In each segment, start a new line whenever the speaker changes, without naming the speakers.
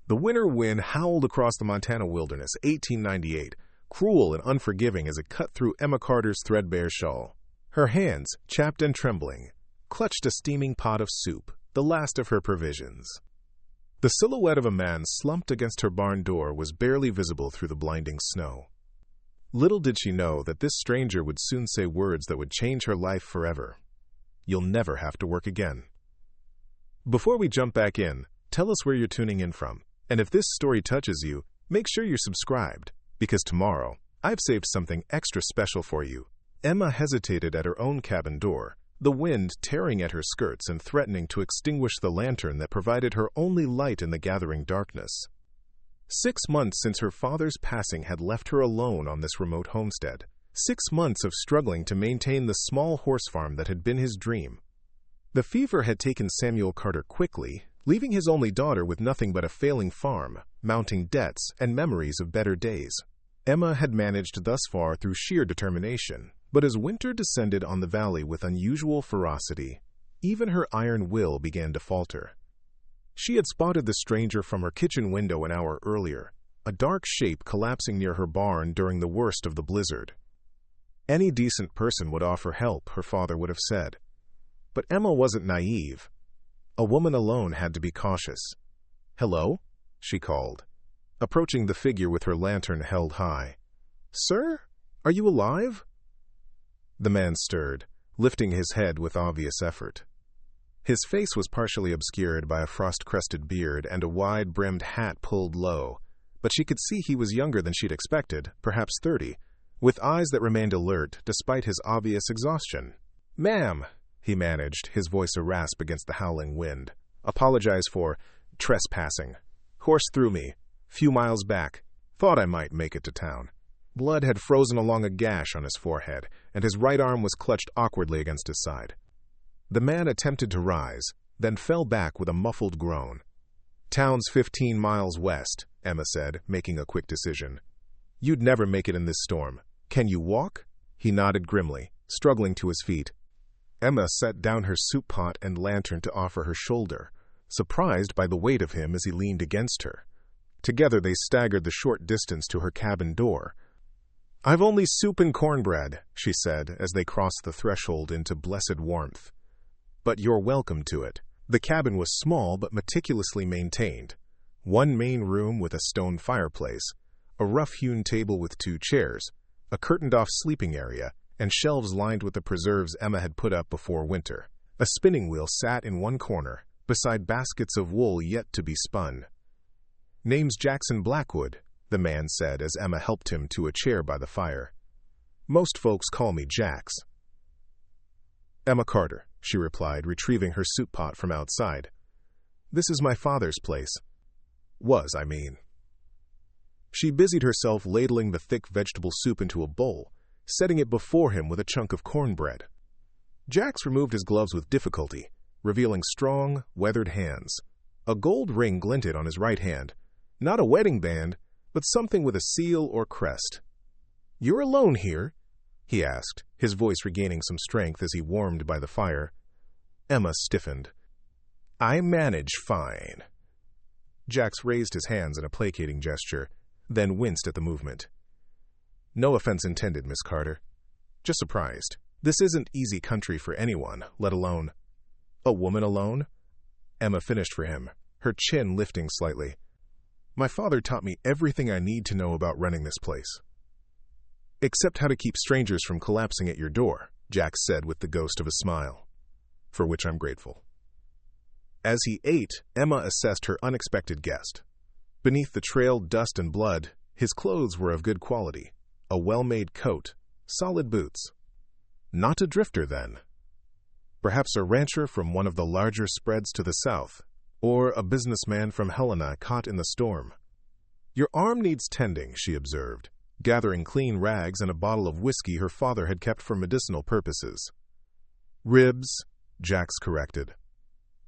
The winter wind howled across the Montana wilderness, 1898, cruel and unforgiving as it cut through Emma Carter's threadbare shawl. Her hands, chapped and trembling, clutched a steaming pot of soup, the last of her provisions. The silhouette of a man slumped against her barn door was barely visible through the blinding snow. Little did she know that this stranger would soon say words that would change her life forever. "You'll never have to work again." Before we jump back in, tell us where you're tuning in from. And if this story touches you, make sure you're subscribed, because tomorrow, I've saved something extra special for you. Emma hesitated at her own cabin door, the wind tearing at her skirts and threatening to extinguish the lantern that provided her only light in the gathering darkness. 6 months since her father's passing had left her alone on this remote homestead. 6 months of struggling to maintain the small horse farm that had been his dream. The fever had taken Samuel Carter quickly, leaving his only daughter with nothing but a failing farm, mounting debts, and memories of better days. Emma had managed thus far through sheer determination, but as winter descended on the valley with unusual ferocity, even her iron will began to falter. She had spotted the stranger from her kitchen window an hour earlier, a dark shape collapsing near her barn during the worst of the blizzard. Any decent person would offer help, her father would have said. But Emma wasn't naive. A woman alone had to be cautious. "Hello?" she called, approaching the figure with her lantern held high. "Sir, are you alive?" The man stirred, lifting his head with obvious effort. His face was partially obscured by a frost-crested beard and a wide-brimmed hat pulled low, but she could see he was younger than she'd expected, perhaps 30, with eyes that remained alert despite his obvious exhaustion. "Ma'am," he managed, his voice a rasp against the howling wind. "Apologize for trespassing. Horse threw me. Few miles back. Thought I might make it to town." Blood had frozen along a gash on his forehead, and his right arm was clutched awkwardly against his side. The man attempted to rise, then fell back with a muffled groan. "Town's 15 miles west," Emma said, making a quick decision. "You'd never make it in this storm. Can you walk?" He nodded grimly, struggling to his feet. Emma set down her soup pot and lantern to offer her shoulder, surprised by the weight of him as he leaned against her. Together they staggered the short distance to her cabin door. "I've only soup and cornbread," she said as they crossed the threshold into blessed warmth. "But you're welcome to it." The cabin was small but meticulously maintained. One main room with a stone fireplace, a rough-hewn table with 2 chairs, a curtained-off sleeping area, and shelves lined with the preserves Emma had put up before winter. A spinning wheel sat in one corner, beside baskets of wool yet to be spun. "Name's Jackson Blackwood," the man said as Emma helped him to a chair by the fire. "Most folks call me Jax." "Emma Carter," she replied, retrieving her soup pot from outside. "This is my father's place. Was, I mean." She busied herself ladling the thick vegetable soup into a bowl, setting it before him with a chunk of cornbread. Jax removed his gloves with difficulty, revealing strong, weathered hands. A gold ring glinted on his right hand, not a wedding band, but something with a seal or crest. "You're alone here?" he asked, his voice regaining some strength as he warmed by the fire. Emma stiffened. "I manage fine." Jax raised his hands in a placating gesture, then winced at the movement. "No offense intended, Miss Carter. Just surprised. This isn't easy country for anyone, let alone—" "A woman alone?" Emma finished for him, her chin lifting slightly. "My father taught me everything I need to know about running this place." "Except how to keep strangers from collapsing at your door," Jax said with the ghost of a smile. "For which I'm grateful." As he ate, Emma assessed her unexpected guest. Beneath the trailed dust and blood, his clothes were of good quality. A well-made coat, solid boots. Not a drifter, then. Perhaps a rancher from one of the larger spreads to the south, or a businessman from Helena caught in the storm. "Your arm needs tending," she observed, gathering clean rags and a bottle of whiskey her father had kept for medicinal purposes. "Ribs," Jax corrected.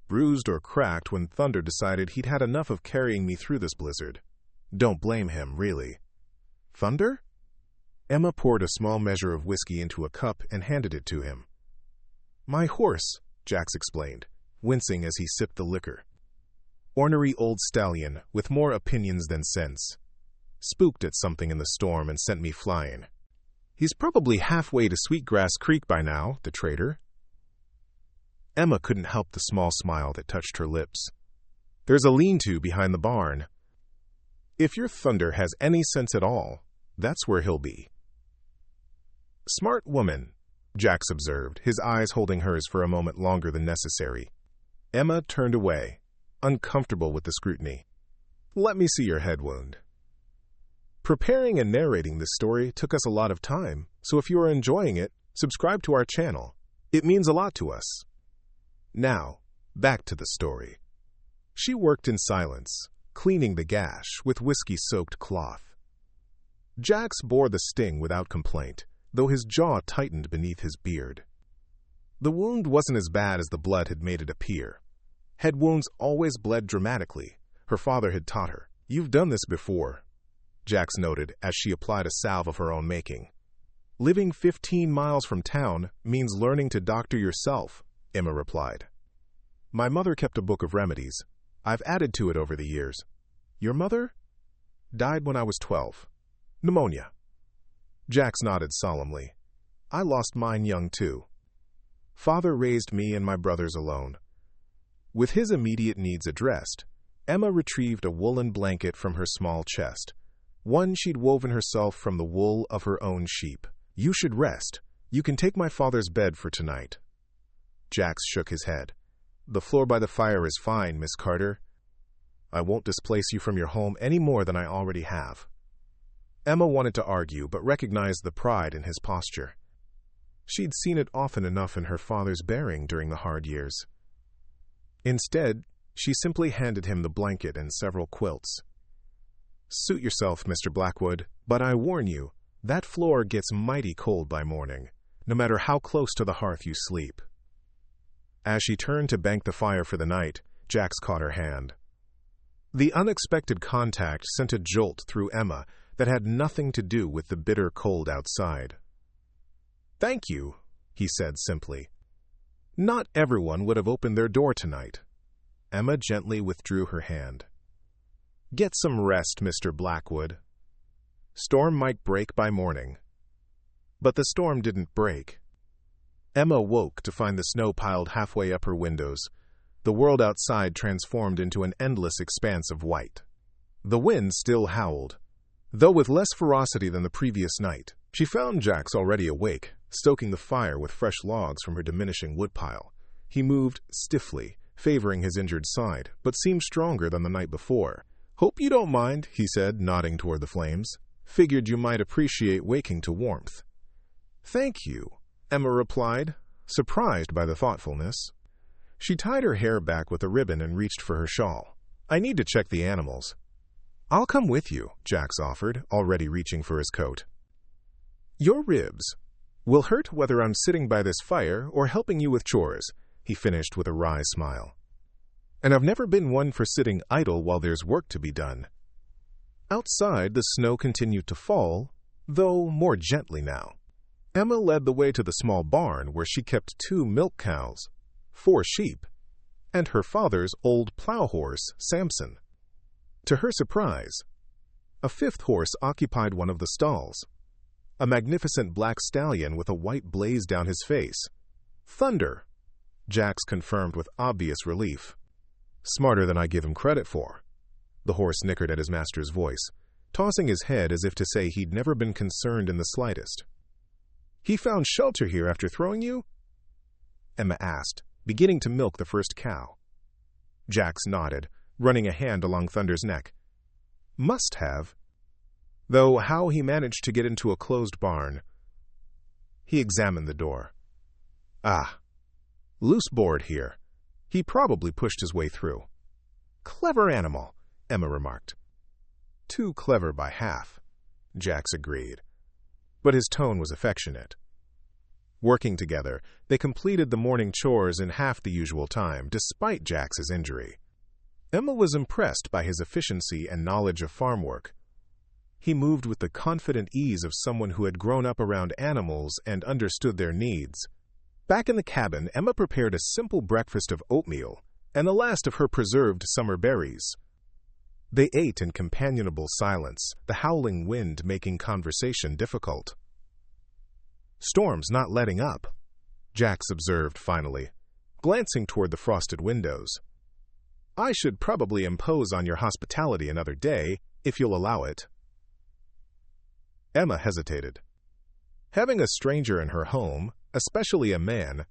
"Bruised or cracked when Thunder decided he'd had enough of carrying me through this blizzard. Don't blame him, really." "Thunder?" Emma poured a small measure of whiskey into a cup and handed it to him. "My horse," Jax explained, wincing as he sipped the liquor. Ornery old stallion with more opinions than sense. Spooked at something in the storm and sent me flying. He's probably halfway to Sweetgrass Creek by now, the traitor. Emma couldn't help the small smile that touched her lips. There's a lean-to behind the barn. If your Thunder has any sense at all, that's where he'll be. Smart woman, Jax observed, his eyes holding hers for a moment longer than necessary. Emma turned away, uncomfortable with the scrutiny. Let me see your head wound. Preparing and narrating this story took us a lot of time, so if you are enjoying it, subscribe to our channel. It means a lot to us. Now, back to the story. She worked in silence, cleaning the gash with whiskey-soaked cloth. Jax bore the sting without complaint, though his jaw tightened beneath his beard. The wound wasn't as bad as the blood had made it appear. Head wounds always bled dramatically, her father had taught her. You've done this before, Jax noted as she applied a salve of her own making. Living 15 miles from town means learning to doctor yourself, Emma replied. My mother kept a book of remedies. I've added to it over the years. Your mother? Died when I was 12. Pneumonia. Jax nodded solemnly. I lost mine young too. Father raised me and my brothers alone. With his immediate needs addressed, Emma retrieved a woolen blanket from her small chest, one she'd woven herself from the wool of her own sheep. You should rest. You can take my father's bed for tonight. Jax shook his head. The floor by the fire is fine, Miss Carter. I won't displace you from your home any more than I already have. Emma wanted to argue, but recognized the pride in his posture. She'd seen it often enough in her father's bearing during the hard years. Instead, she simply handed him the blanket and several quilts. Suit yourself, Mr. Blackwood, but I warn you, that floor gets mighty cold by morning, no matter how close to the hearth you sleep. As she turned to bank the fire for the night, Jax caught her hand. The unexpected contact sent a jolt through Emma that had nothing to do with the bitter cold outside. Thank you, he said simply. Not everyone would have opened their door tonight. Emma gently withdrew her hand. Get some rest, Mr. Blackwood. Storm might break by morning. But the storm didn't break. Emma woke to find the snow piled halfway up her windows, the world outside transformed into an endless expanse of white. The wind still howled, though with less ferocity than the previous night. She found Jax already awake, stoking the fire with fresh logs from her diminishing woodpile. He moved stiffly, favoring his injured side, but seemed stronger than the night before. Hope you don't mind, he said, nodding toward the flames. Figured you might appreciate waking to warmth. Thank you, Emma replied, surprised by the thoughtfulness. She tied her hair back with a ribbon and reached for her shawl. I need to check the animals. I'll come with you, Jax offered, already reaching for his coat. Your ribs will hurt whether I'm sitting by this fire or helping you with chores, he finished with a wry smile. And I've never been one for sitting idle while there's work to be done. Outside, the snow continued to fall, though more gently now. Emma led the way to the small barn where she kept 2 milk cows, 4 sheep, and her father's old plow horse, Samson. To her surprise, a 5th horse occupied one of the stalls, a magnificent black stallion with a white blaze down his face. Thunder, Jax confirmed with obvious relief. Smarter than I give him credit for. The horse nickered at his master's voice, tossing his head as if to say he'd never been concerned in the slightest. He found shelter here after throwing you? Emma asked, beginning to milk the first cow. Jax nodded, running a hand along Thunder's neck. Must have. Though how he managed to get into a closed barn. He examined the door. Ah, loose board here. He probably pushed his way through. Clever animal, Emma remarked. Too clever by half, Jax agreed. But his tone was affectionate. Working together, they completed the morning chores in half the usual time, despite Jax's injury. Emma was impressed by his efficiency and knowledge of farm work. He moved with the confident ease of someone who had grown up around animals and understood their needs. Back in the cabin, Emma prepared a simple breakfast of oatmeal, and the last of her preserved summer berries. They ate in companionable silence, the howling wind making conversation difficult. "Storm's not letting up," Jax observed finally, glancing toward the frosted windows. "I should probably impose on your hospitality another day, if you'll allow it." Emma hesitated. Having a stranger in her home, especially a man,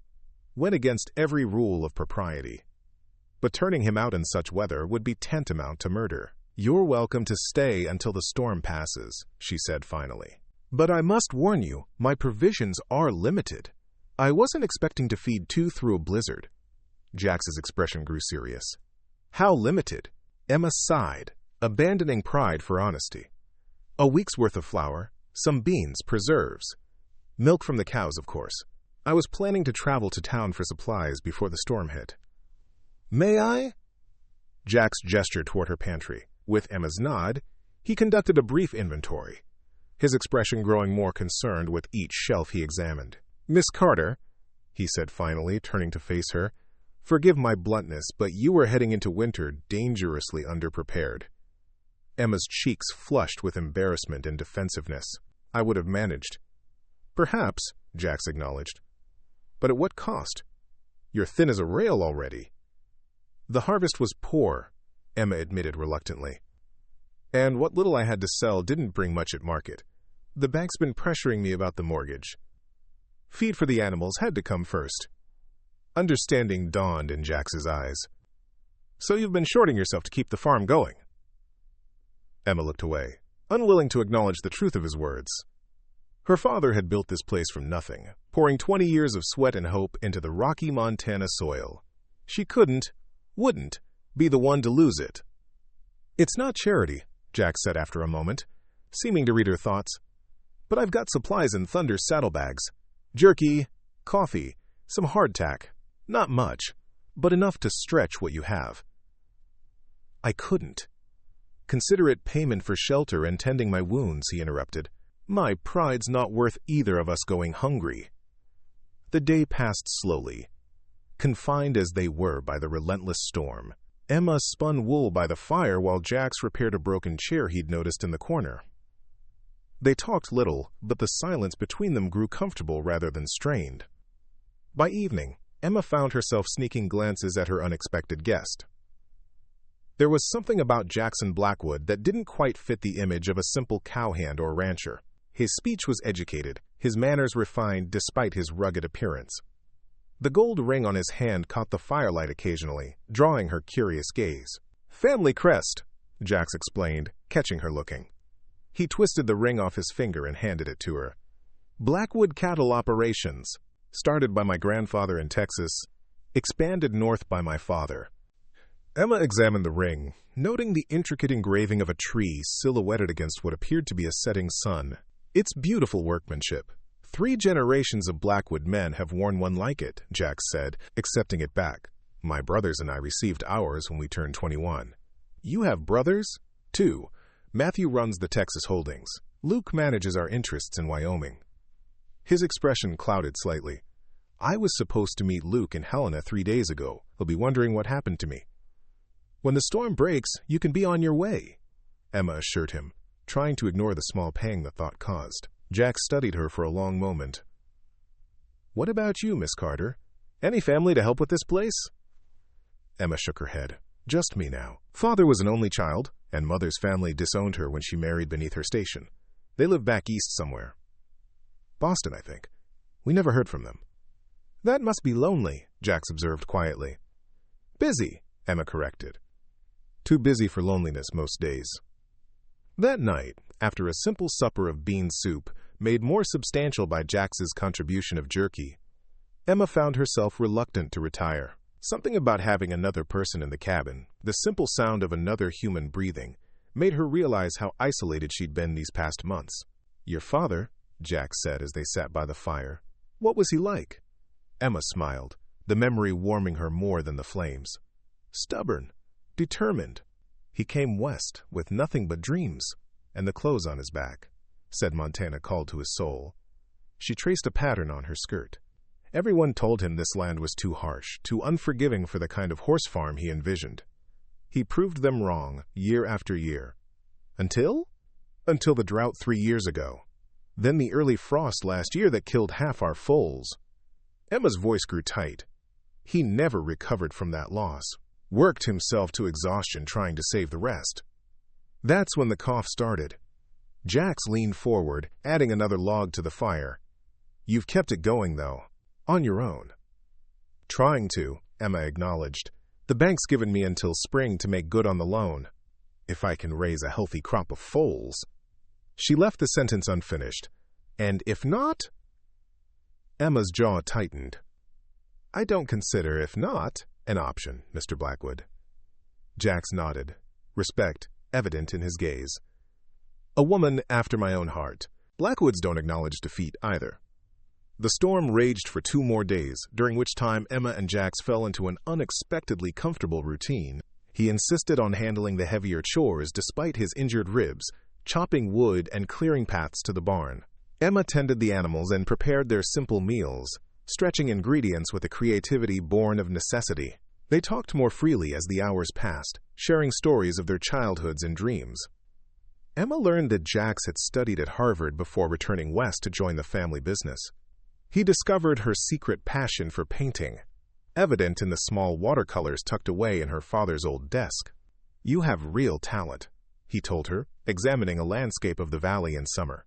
went against every rule of propriety. But turning him out in such weather would be tantamount to murder. "You're welcome to stay until the storm passes," she said finally. "But I must warn you, my provisions are limited. I wasn't expecting to feed two through a blizzard." Jax's expression grew serious. "How limited?" Emma sighed, abandoning pride for honesty. "A week's worth of flour, some beans, preserves. Milk from the cows, of course. I was planning to travel to town for supplies before the storm hit." "May I?" Jax gestured toward her pantry. With Emma's nod, he conducted a brief inventory, his expression growing more concerned with each shelf he examined. "Miss Carter," he said finally, turning to face her, "forgive my bluntness, but you are heading into winter dangerously underprepared." Emma's cheeks flushed with embarrassment and defensiveness. "I would have managed." "Perhaps," Jax acknowledged. "But at what cost? You're thin as a rail already." "The harvest was poor," Emma admitted reluctantly. "And what little I had to sell didn't bring much at market. The bank's been pressuring me about the mortgage. Feed for the animals had to come first." Understanding dawned in Jax's eyes. "So you've been shorting yourself to keep the farm going?" Emma looked away, unwilling to acknowledge the truth of his words. Her father had built this place from nothing, pouring 20 years of sweat and hope into the rocky Montana soil. She wouldn't, be the one to lose it. "It's not charity," Jax said after a moment, seeming to read her thoughts. "But I've got supplies in Thunder's saddlebags. Jerky, coffee, some hardtack. Not much, but enough to stretch what you have." "I couldn't. Consider it payment for shelter and tending my wounds," he interrupted. "My pride's not worth either of us going hungry." The day passed slowly. Confined as they were by the relentless storm, Emma spun wool by the fire while Jax repaired a broken chair he'd noticed in the corner. They talked little, but the silence between them grew comfortable rather than strained. By evening, Emma found herself sneaking glances at her unexpected guest. There was something about Jackson Blackwood that didn't quite fit the image of a simple cowhand or rancher. His speech was educated, his manners refined despite his rugged appearance. The gold ring on his hand caught the firelight occasionally, drawing her curious gaze. "Family crest," Jax explained, catching her looking. He twisted the ring off his finger and handed it to her. "Blackwood cattle operations, started by my grandfather in Texas, expanded north by my father." Emma examined the ring, noting the intricate engraving of a tree silhouetted against what appeared to be a setting sun. "It's beautiful workmanship. 3 generations of Blackwood men have worn one like it," Jax said, accepting it back. "My brothers and I received ours when we turned 21. "You have brothers?" "2. Matthew runs the Texas holdings. Luke manages our interests in Wyoming." His expression clouded slightly. "I was supposed to meet Luke in Helena 3 days ago. He'll be wondering what happened to me." "When the storm breaks, you can be on your way," Emma assured him, trying to ignore the small pang the thought caused. Jax studied her for a long moment. "What about you, Miss Carter? Any family to help with this place?" Emma shook her head. "Just me now. Father was an only child, and Mother's family disowned her when she married beneath her station. They live back east somewhere. Boston, I think. We never heard from them." "That must be lonely," Jax observed quietly. "Busy," Emma corrected. "Too busy for loneliness most days." That night, after a simple supper of bean soup, made more substantial by Jax's contribution of jerky, Emma found herself reluctant to retire. Something about having another person in the cabin, the simple sound of another human breathing, made her realize how isolated she'd been these past months. "Your father," Jax said as they sat by the fire. "What was he like?" Emma smiled, the memory warming her more than the flames. "Stubborn, determined. He came west with nothing but dreams, and the clothes on his back," said Montana called to his soul. She traced a pattern on her skirt. Everyone told him this land was too harsh, too unforgiving for the kind of horse farm he envisioned. He proved them wrong year after year. Until the drought 3 years ago. Then the early frost last year that killed half our foals. Emma's voice grew tight. He never recovered from that loss. Worked himself to exhaustion trying to save the rest. That's when the cough started. Jax leaned forward, adding another log to the fire. You've kept it going, though. On your own. Trying to, Emma acknowledged. The bank's given me until spring to make good on the loan. If I can raise a healthy crop of foals. She left the sentence unfinished. And if not? Emma's jaw tightened. I don't consider if not an option, Mr. Blackwood. Jax nodded, respect evident in his gaze. A woman after my own heart. Blackwoods don't acknowledge defeat either. The storm raged for 2 more days, during which time Emma and Jax fell into an unexpectedly comfortable routine. He insisted on handling the heavier chores despite his injured ribs, chopping wood and clearing paths to the barn. Emma tended the animals and prepared their simple meals, stretching ingredients with a creativity born of necessity. They talked more freely as the hours passed, sharing stories of their childhoods and dreams. Emma learned that Jax had studied at Harvard before returning west to join the family business. He discovered her secret passion for painting, evident in the small watercolors tucked away in her father's old desk. You have real talent, he told her, examining a landscape of the valley in summer.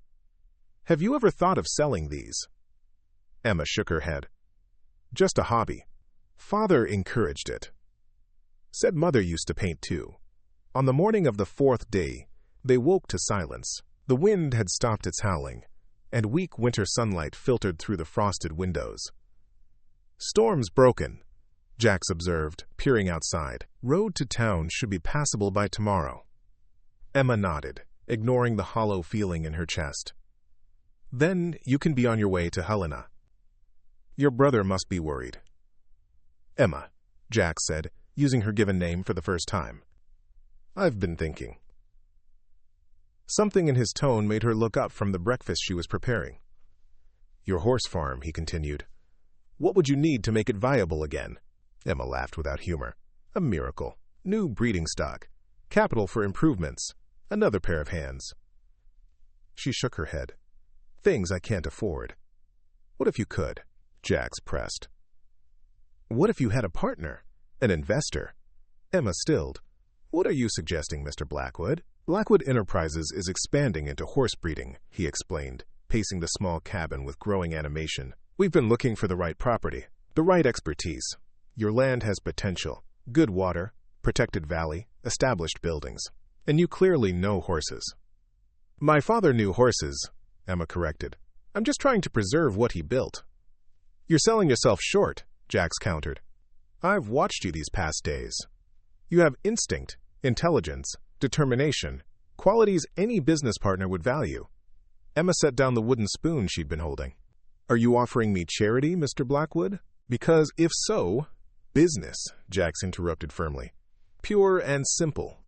Have you ever thought of selling these? Emma shook her head. Just a hobby. Father encouraged it. Said mother used to paint too. On the morning of the 4th day, they woke to silence. The wind had stopped its howling, and weak winter sunlight filtered through the frosted windows. Storm's broken, Jax observed, peering outside. Road to town should be passable by tomorrow. Emma nodded, ignoring the hollow feeling in her chest. Then you can be on your way to Helena. Your brother must be worried. Emma, Jax said, using her given name for the first time. I've been thinking. Something in his tone made her look up from the breakfast she was preparing. Your horse farm, he continued. What would you need to make it viable again? Emma laughed without humor. A miracle. New breeding stock. Capital for improvements. Another pair of hands. She shook her head. Things I can't afford. What if you could? Jax pressed. What if you had a partner? An investor? Emma stilled. What are you suggesting, Mr. Blackwood? Blackwood Enterprises is expanding into horse breeding, he explained, pacing the small cabin with growing animation. We've been looking for the right property, the right expertise. Your land has potential, good water, protected valley, established buildings. And you clearly know horses. My father knew horses, Emma corrected. I'm just trying to preserve what he built. You're selling yourself short, Jax countered. I've watched you these past days. You have instinct, intelligence, determination, qualities any business partner would value. Emma set down the wooden spoon she'd been holding. Are you offering me charity, Mr. Blackwood? Because if so, business, Jax interrupted firmly. Pure and simple.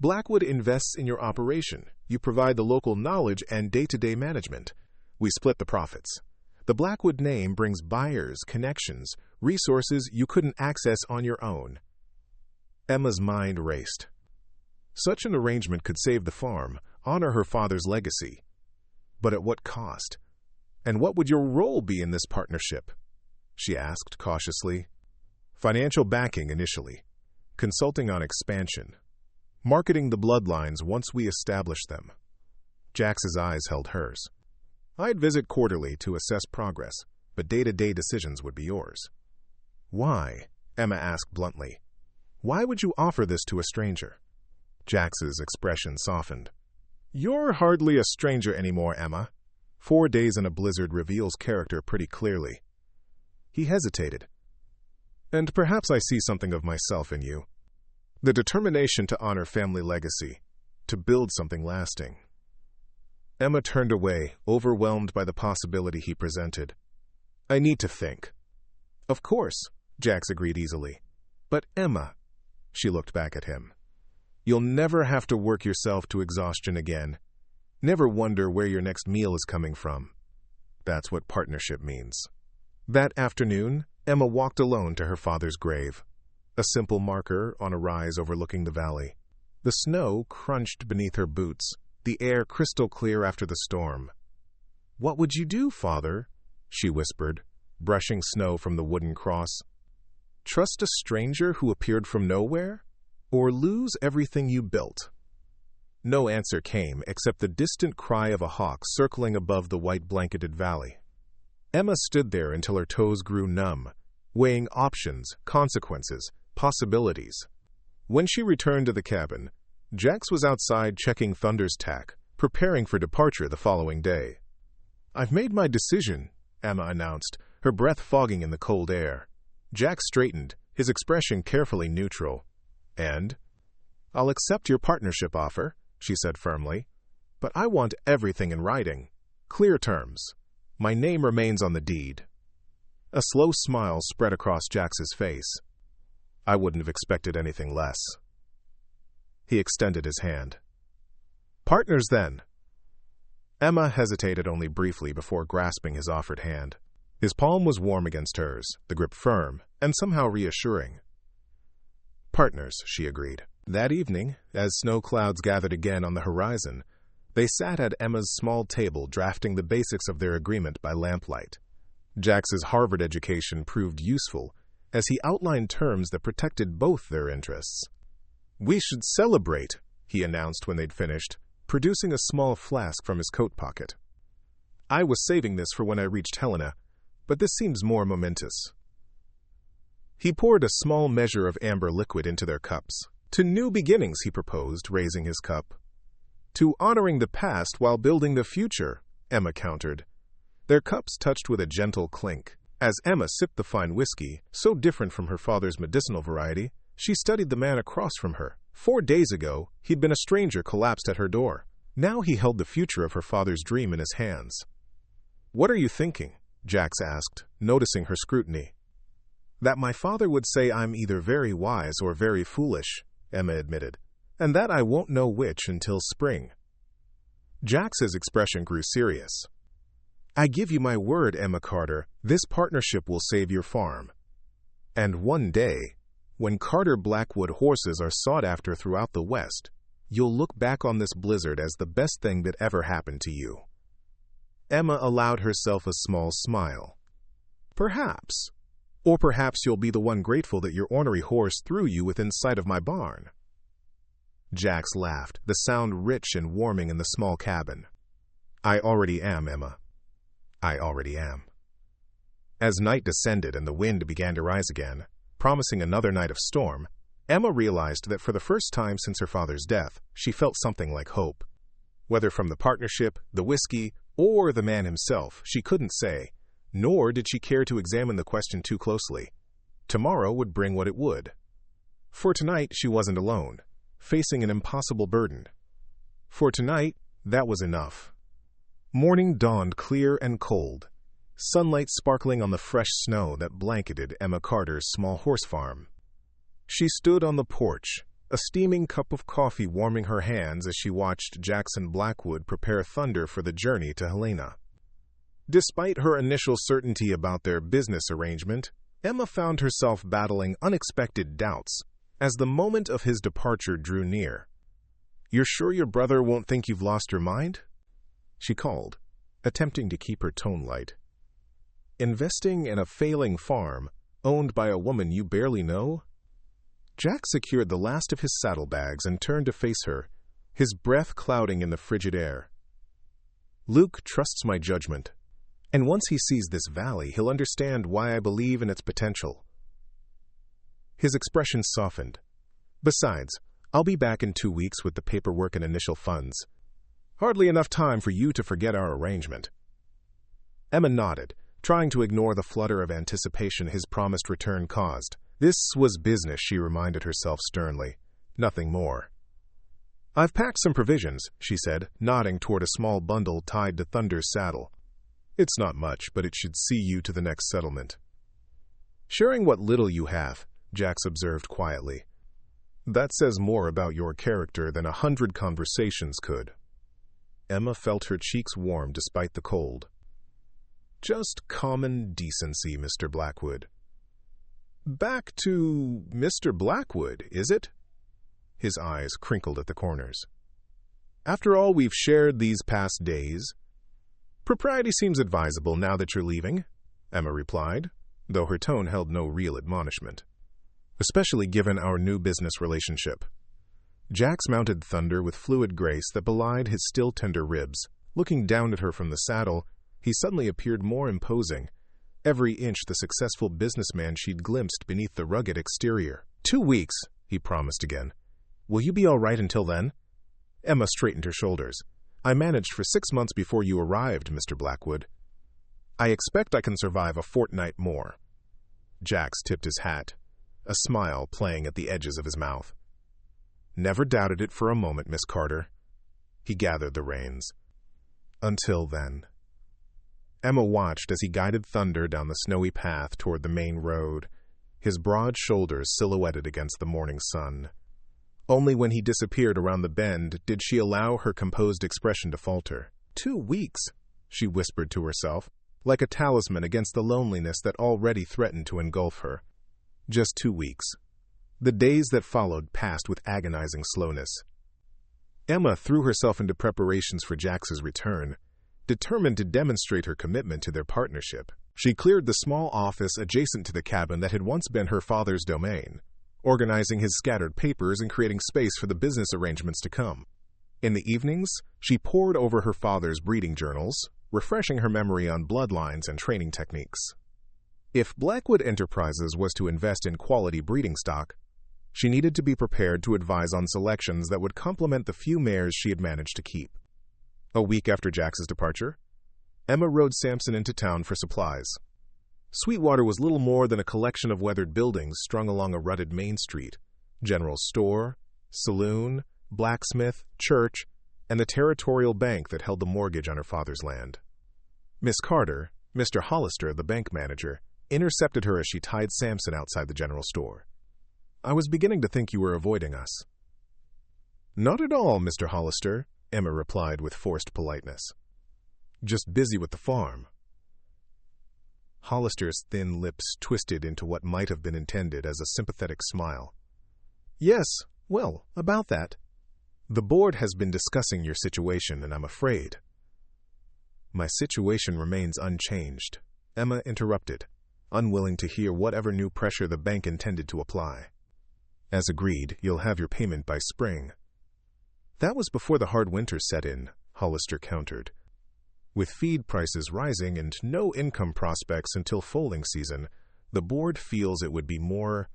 Blackwood invests in your operation. You provide the local knowledge and day-to-day management. We split the profits. The Blackwood name brings buyers, connections, resources you couldn't access on your own. Emma's mind raced. Such an arrangement could save the farm, honor her father's legacy. But at what cost? And what would your role be in this partnership? She asked cautiously. Financial backing initially. Consulting on expansion. Marketing the bloodlines once we establish them. Jax's eyes held hers. I'd visit quarterly to assess progress, but day-to-day decisions would be yours. Why? Emma asked bluntly. Why would you offer this to a stranger? Jax's expression softened. You're hardly a stranger anymore, Emma. 4 days in a blizzard reveals character pretty clearly. He hesitated. And perhaps I see something of myself in you. The determination to honor family legacy, to build something lasting. Emma turned away, overwhelmed by the possibility he presented. I need to think. Of course, Jax agreed easily. But Emma, she looked back at him. You'll never have to work yourself to exhaustion again. Never wonder where your next meal is coming from. That's what partnership means. That afternoon, Emma walked alone to her father's grave, a simple marker on a rise overlooking the valley. The snow crunched beneath her boots, the air crystal clear after the storm. "What would you do, Father?" she whispered, brushing snow from the wooden cross. "Trust a stranger who appeared from nowhere? Or lose everything you built?" No answer came except the distant cry of a hawk circling above the white-blanketed valley. Emma stood there until her toes grew numb, weighing options, consequences, possibilities. When she returned to the cabin, Jax was outside checking Thunder's tack, preparing for departure the following day. "I've made my decision," Emma announced, her breath fogging in the cold air. Jax straightened, his expression carefully neutral. "And?" "I'll accept your partnership offer," she said firmly. "But I want everything in writing. Clear terms. My name remains on the deed." A slow smile spread across Jax's face. "I wouldn't have expected anything less." He extended his hand. "Partners, then." Emma hesitated only briefly before grasping his offered hand. His palm was warm against hers, the grip firm, and somehow reassuring. "Partners," she agreed. That evening, as snow clouds gathered again on the horizon, they sat at Emma's small table drafting the basics of their agreement by lamplight. Jax's Harvard education proved useful, as he outlined terms that protected both their interests. "We should celebrate," he announced when they'd finished, producing a small flask from his coat pocket. "I was saving this for when I reached Helena, but this seems more momentous." He poured a small measure of amber liquid into their cups. "To new beginnings," he proposed, raising his cup. "To honoring the past while building the future," Emma countered. Their cups touched with a gentle clink. As Emma sipped the fine whiskey, so different from her father's medicinal variety, she studied the man across from her. 4 days ago, he'd been a stranger collapsed at her door. Now he held the future of her father's dream in his hands. "What are you thinking?" Jax asked, noticing her scrutiny. "That my father would say I'm either very wise or very foolish," Emma admitted, "and that I won't know which until spring." Jax's expression grew serious. "I give you my word, Emma Carter, this partnership will save your farm. And one day, when Carter Blackwood horses are sought after throughout the West, you'll look back on this blizzard as the best thing that ever happened to you." Emma allowed herself a small smile. "Perhaps. Or perhaps you'll be the one grateful that your ornery horse threw you within sight of my barn." Jax laughed, the sound rich and warming in the small cabin. "I already am, Emma. I already am." As night descended and the wind began to rise again, promising another night of storm, Emma realized that for the first time since her father's death, she felt something like hope. Whether from the partnership, the whiskey, or the man himself, she couldn't say, nor did she care to examine the question too closely. Tomorrow would bring what it would. For tonight, she wasn't alone, facing an impossible burden. For tonight, that was enough. Morning dawned clear and cold, sunlight sparkling on the fresh snow that blanketed Emma Carter's small horse farm. She stood on the porch, a steaming cup of coffee warming her hands as she watched Jackson Blackwood prepare Thunder for the journey to Helena. Despite her initial certainty about their business arrangement, Emma found herself battling unexpected doubts as the moment of his departure drew near. "You're sure your brother won't think you've lost your mind?" she called, attempting to keep her tone light. "Investing in a failing farm, owned by a woman you barely know?" Jack secured the last of his saddlebags and turned to face her, his breath clouding in the frigid air. "Luke trusts my judgment, and once he sees this valley, he'll understand why I believe in its potential." His expression softened. "Besides, I'll be back in 2 weeks with the paperwork and initial funds. Hardly enough time for you to forget our arrangement." Emma nodded, trying to ignore the flutter of anticipation his promised return caused. This was business, she reminded herself sternly. Nothing more. "I've packed some provisions," she said, nodding toward a small bundle tied to Thunder's saddle. "It's not much, but it should see you to the next settlement." "Sharing what little you have," Jax observed quietly. "That says more about your character than 100 conversations could." Emma felt her cheeks warm despite the cold. Just common decency, Mr. Blackwood. Back to Mr. Blackwood, is it? His eyes crinkled at the corners. After all we've shared these past days, propriety seems advisable now that you're leaving, Emma replied, though her tone held no real admonishment. Especially given our new business relationship. Jax mounted Thunder with fluid grace that belied his still tender ribs. Looking down at her from the saddle, he suddenly appeared more imposing, every inch the successful businessman she'd glimpsed beneath the rugged exterior. 2 weeks, he promised again. Will you be all right until then? Emma straightened her shoulders. I managed for 6 months before you arrived, Mr. Blackwood. I expect I can survive a fortnight more. Jax tipped his hat, a smile playing at the edges of his mouth. Never doubted it for a moment, Miss Carter. He gathered the reins. Until then. Emma watched as he guided Thunder down the snowy path toward the main road, his broad shoulders silhouetted against the morning sun. Only when he disappeared around the bend did she allow her composed expression to falter. 2 weeks, she whispered to herself, like a talisman against the loneliness that already threatened to engulf her. Just 2 weeks. The days that followed passed with agonizing slowness. Emma threw herself into preparations for Jax's return, determined to demonstrate her commitment to their partnership. She cleared the small office adjacent to the cabin that had once been her father's domain, organizing his scattered papers and creating space for the business arrangements to come. In the evenings, she pored over her father's breeding journals, refreshing her memory on bloodlines and training techniques. If Blackwood Enterprises was to invest in quality breeding stock, she needed to be prepared to advise on selections that would complement the few mares she had managed to keep. A week after Jax's departure, Emma rode Samson into town for supplies. Sweetwater was little more than a collection of weathered buildings strung along a rutted main street: general store, saloon, blacksmith, church, and the territorial bank that held the mortgage on her father's land. Miss Carter, Mr. Hollister, the bank manager, intercepted her as she tied Samson outside the general store. I was beginning to think you were avoiding us. Not at all, Mr. Hollister, Emma replied with forced politeness. Just busy with the farm. Hollister's thin lips twisted into what might have been intended as a sympathetic smile. Yes, well, about that. The board has been discussing your situation, and I'm afraid. My situation remains unchanged, Emma interrupted, unwilling to hear whatever new pressure the bank intended to apply. As agreed, you'll have your payment by spring. That was before the hard winter set in, Hollister countered. With feed prices rising and no income prospects until foaling season, the board feels it would be more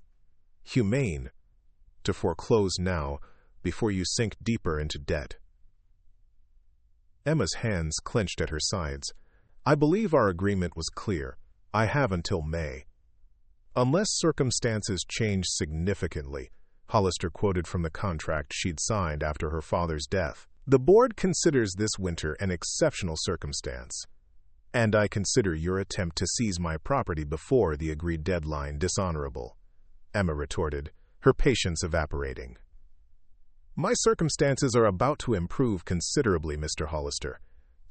humane to foreclose now before you sink deeper into debt. Emma's hands clenched at her sides. I believe our agreement was clear. I have until May. Unless circumstances change significantly, Hollister quoted from the contract she'd signed after her father's death. The board considers this winter an exceptional circumstance, and I consider your attempt to seize my property before the agreed deadline dishonorable, Emma retorted, her patience evaporating. My circumstances are about to improve considerably, Mr. Hollister.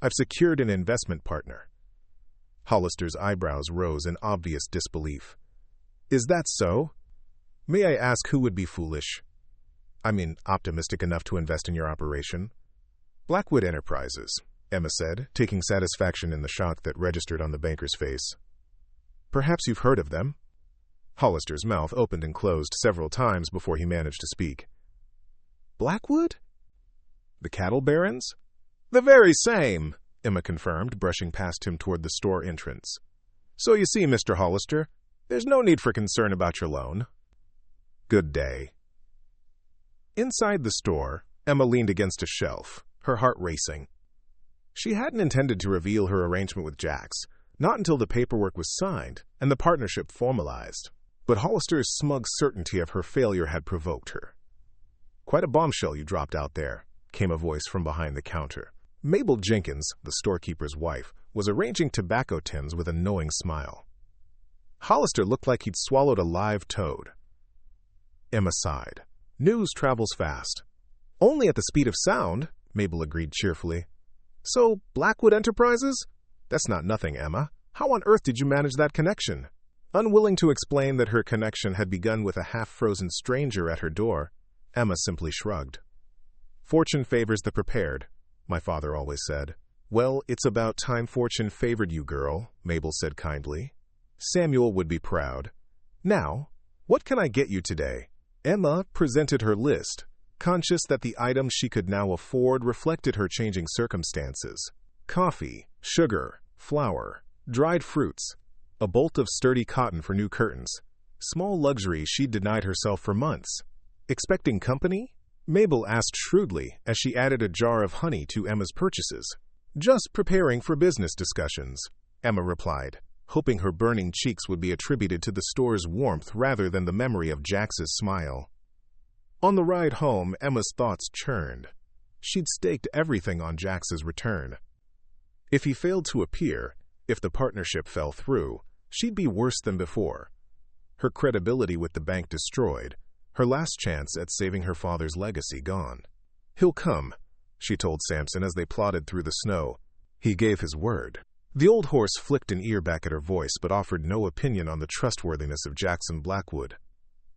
I've secured an investment partner. Hollister's eyebrows rose in obvious disbelief. Is that so? May I ask who would be foolish? Optimistic enough to invest in your operation? Blackwood Enterprises, Emma said, taking satisfaction in the shock that registered on the banker's face. Perhaps you've heard of them? Hollister's mouth opened and closed several times before he managed to speak. Blackwood? The cattle barons? The very same, Emma confirmed, brushing past him toward the store entrance. So you see, Mr. Hollister, there's no need for concern about your loan. Good day. Inside the store, Emma leaned against a shelf, her heart racing. She hadn't intended to reveal her arrangement with Jax, not until the paperwork was signed and the partnership formalized. But Hollister's smug certainty of her failure had provoked her. Quite a bombshell you dropped out there, came a voice from behind the counter. Mabel Jenkins, the storekeeper's wife, was arranging tobacco tins with a knowing smile. Hollister looked like he'd swallowed a live toad. Emma sighed. News travels fast. Only at the speed of sound, Mabel agreed cheerfully. So, Blackwood Enterprises? That's not nothing, Emma. How on earth did you manage that connection? Unwilling to explain that her connection had begun with a half-frozen stranger at her door, Emma simply shrugged. Fortune favors the prepared, my father always said. Well, it's about time fortune favored you, girl, Mabel said kindly. Samuel would be proud. Now, what can I get you today? Emma presented her list, conscious that the items she could now afford reflected her changing circumstances. Coffee, sugar, flour, dried fruits, a bolt of sturdy cotton for new curtains. Small luxuries she'd denied herself for months. Expecting company? Mabel asked shrewdly as she added a jar of honey to Emma's purchases. Just preparing for business discussions, Emma replied, hoping her burning cheeks would be attributed to the store's warmth rather than the memory of Jax's smile. On the ride home, Emma's thoughts churned. She'd staked everything on Jax's return. If he failed to appear, if the partnership fell through, she'd be worse than before. Her credibility with the bank destroyed, her last chance at saving her father's legacy gone. He'll come, she told Samson as they plodded through the snow. He gave his word. The old horse flicked an ear back at her voice but offered no opinion on the trustworthiness of Jackson Blackwood.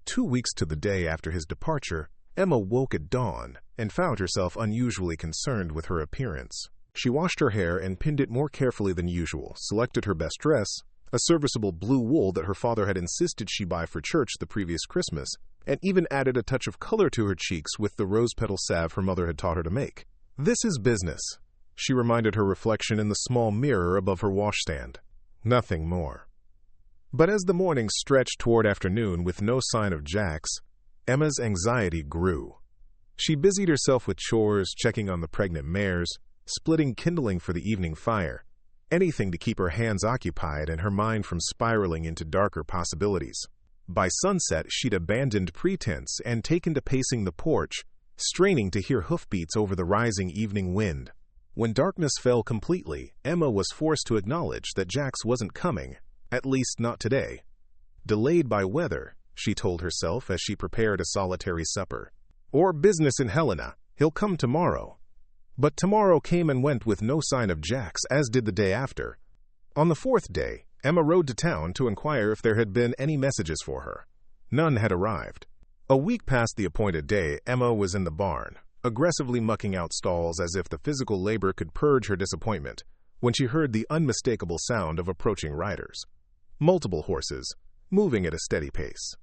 2 weeks to the day after his departure, Emma woke at dawn and found herself unusually concerned with her appearance. She washed her hair and pinned it more carefully than usual, selected her best dress, a serviceable blue wool that her father had insisted she buy for church the previous Christmas, and even added a touch of color to her cheeks with the rose petal salve her mother had taught her to make. This is business, she reminded her reflection in the small mirror above her washstand. Nothing more. But as the morning stretched toward afternoon with no sign of Jax, Emma's anxiety grew. She busied herself with chores, checking on the pregnant mares, splitting kindling for the evening fire, anything to keep her hands occupied and her mind from spiraling into darker possibilities. By sunset, she'd abandoned pretense and taken to pacing the porch, straining to hear hoofbeats over the rising evening wind. When darkness fell completely, Emma was forced to acknowledge that Jax wasn't coming, at least not today. Delayed by weather, she told herself as she prepared a solitary supper. Or business in Helena, he'll come tomorrow. But tomorrow came and went with no sign of Jax, as did the day after. On the fourth day, Emma rode to town to inquire if there had been any messages for her. None had arrived. A week past the appointed day, Emma was in the barn, aggressively mucking out stalls as if the physical labor could purge her disappointment, when she heard the unmistakable sound of approaching riders. Multiple horses, moving at a steady pace.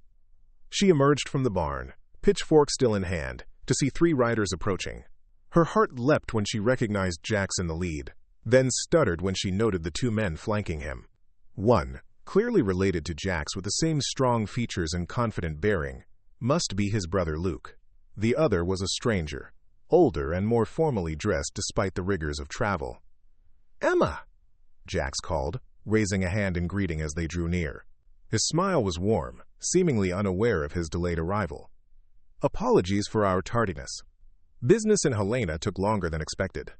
She emerged from the barn, pitchfork still in hand, to see 3 riders approaching. Her heart leapt when she recognized Jax in the lead, then stuttered when she noted the 2 men flanking him. One, clearly related to Jax with the same strong features and confident bearing, must be his brother Luke. The other was a stranger, older and more formally dressed despite the rigors of travel. "Emma!" Jax called, raising a hand in greeting as they drew near. His smile was warm, seemingly unaware of his delayed arrival. "Apologies for our tardiness. Business in Helena took longer than expected."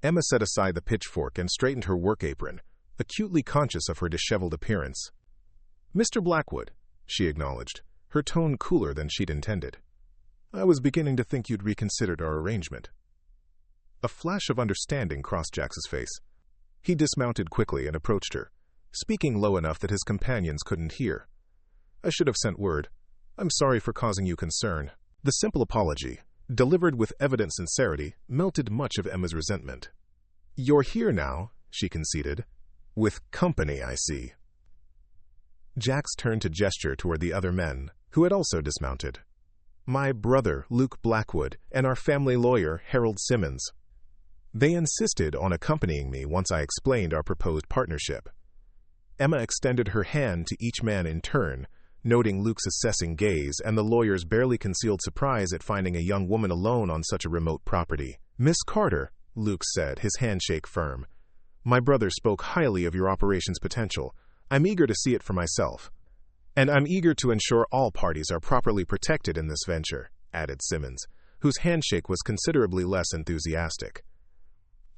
Emma set aside the pitchfork and straightened her work apron, acutely conscious of her disheveled appearance. "Mr. Blackwood," she acknowledged, her tone cooler than she'd intended. "I was beginning to think you'd reconsidered our arrangement." A flash of understanding crossed Jax's face. He dismounted quickly and approached her, speaking low enough that his companions couldn't hear. "I should have sent word. I'm sorry for causing you concern." The simple apology, delivered with evident sincerity, melted much of Emma's resentment. "You're here now," she conceded. "With company, I see." Jax turned to gesture toward the other men, who had also dismounted. "My brother, Luke Blackwood, and our family lawyer, Harold Simmons. They insisted on accompanying me once I explained our proposed partnership." Emma extended her hand to each man in turn, noting Luke's assessing gaze and the lawyer's barely concealed surprise at finding a young woman alone on such a remote property. "Miss Carter," Luke said, his handshake firm, "my brother spoke highly of your operation's potential. I'm eager to see it for myself. And I'm eager to ensure all parties are properly protected in this venture," added Simmons, whose handshake was considerably less enthusiastic.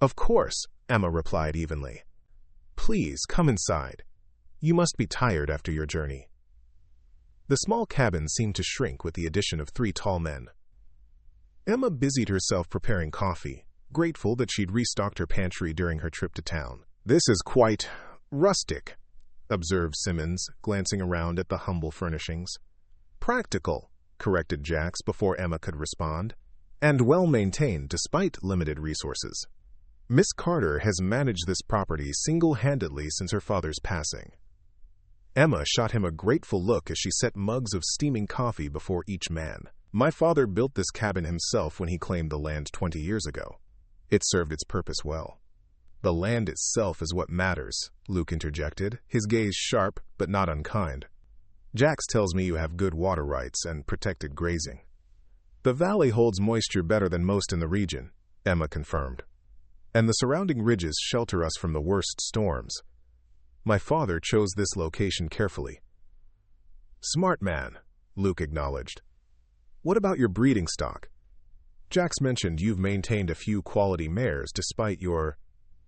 "Of course," Emma replied evenly. "Please, come inside. You must be tired after your journey." The small cabin seemed to shrink with the addition of 3 tall men. Emma busied herself preparing coffee, grateful that she'd restocked her pantry during her trip to town. "This is quite Rustic, observed Simmons, glancing around at the humble furnishings. Practical, corrected Jax before Emma could respond. And well-maintained despite limited resources. Miss Carter has managed this property single-handedly since her father's passing. Emma shot him a grateful look as she set mugs of steaming coffee before each man. My father built this cabin himself when he claimed the land 20 years ago. It served its purpose well. The land itself is what matters, Luke interjected, his gaze sharp but not unkind. Jax tells me you have good water rights and protected grazing. The valley holds moisture better than most in the region, Emma confirmed. And the surrounding ridges shelter us from the worst storms. My father chose this location carefully. Smart man, Luke acknowledged. What about your breeding stock? Jax mentioned you've maintained a few quality mares despite your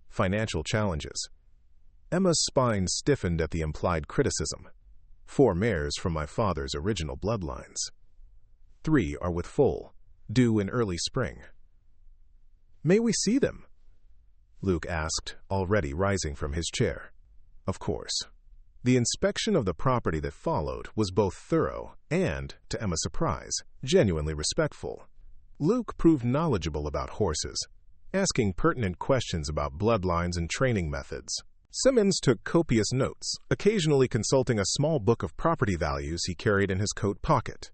financial challenges. Emma's spine stiffened at the implied criticism. 4 mares from my father's original bloodlines. 3 are with foal, due in early spring. May we see them? Luke asked, already rising from his chair. Of course. The inspection of the property that followed was both thorough and, to Emma's surprise, genuinely respectful. Luke proved knowledgeable about horses, asking pertinent questions about bloodlines and training methods. Simmons took copious notes, occasionally consulting a small book of property values he carried in his coat pocket.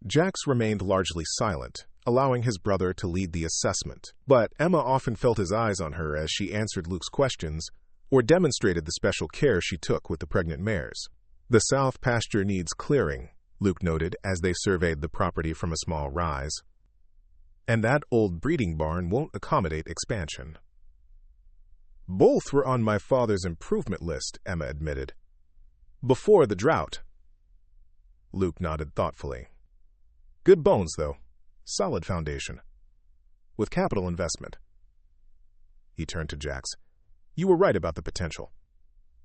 Jax remained largely silent, allowing his brother to lead the assessment. But Emma often felt his eyes on her as she answered Luke's questions or demonstrated the special care she took with the pregnant mares. The south pasture needs clearing, Luke noted as they surveyed the property from a small rise. And that old breeding barn won't accommodate expansion. Both were on my father's improvement list, Emma admitted. Before the drought. Luke nodded thoughtfully. Good bones, though. Solid foundation. With capital investment. He turned to Jax. You were right about the potential.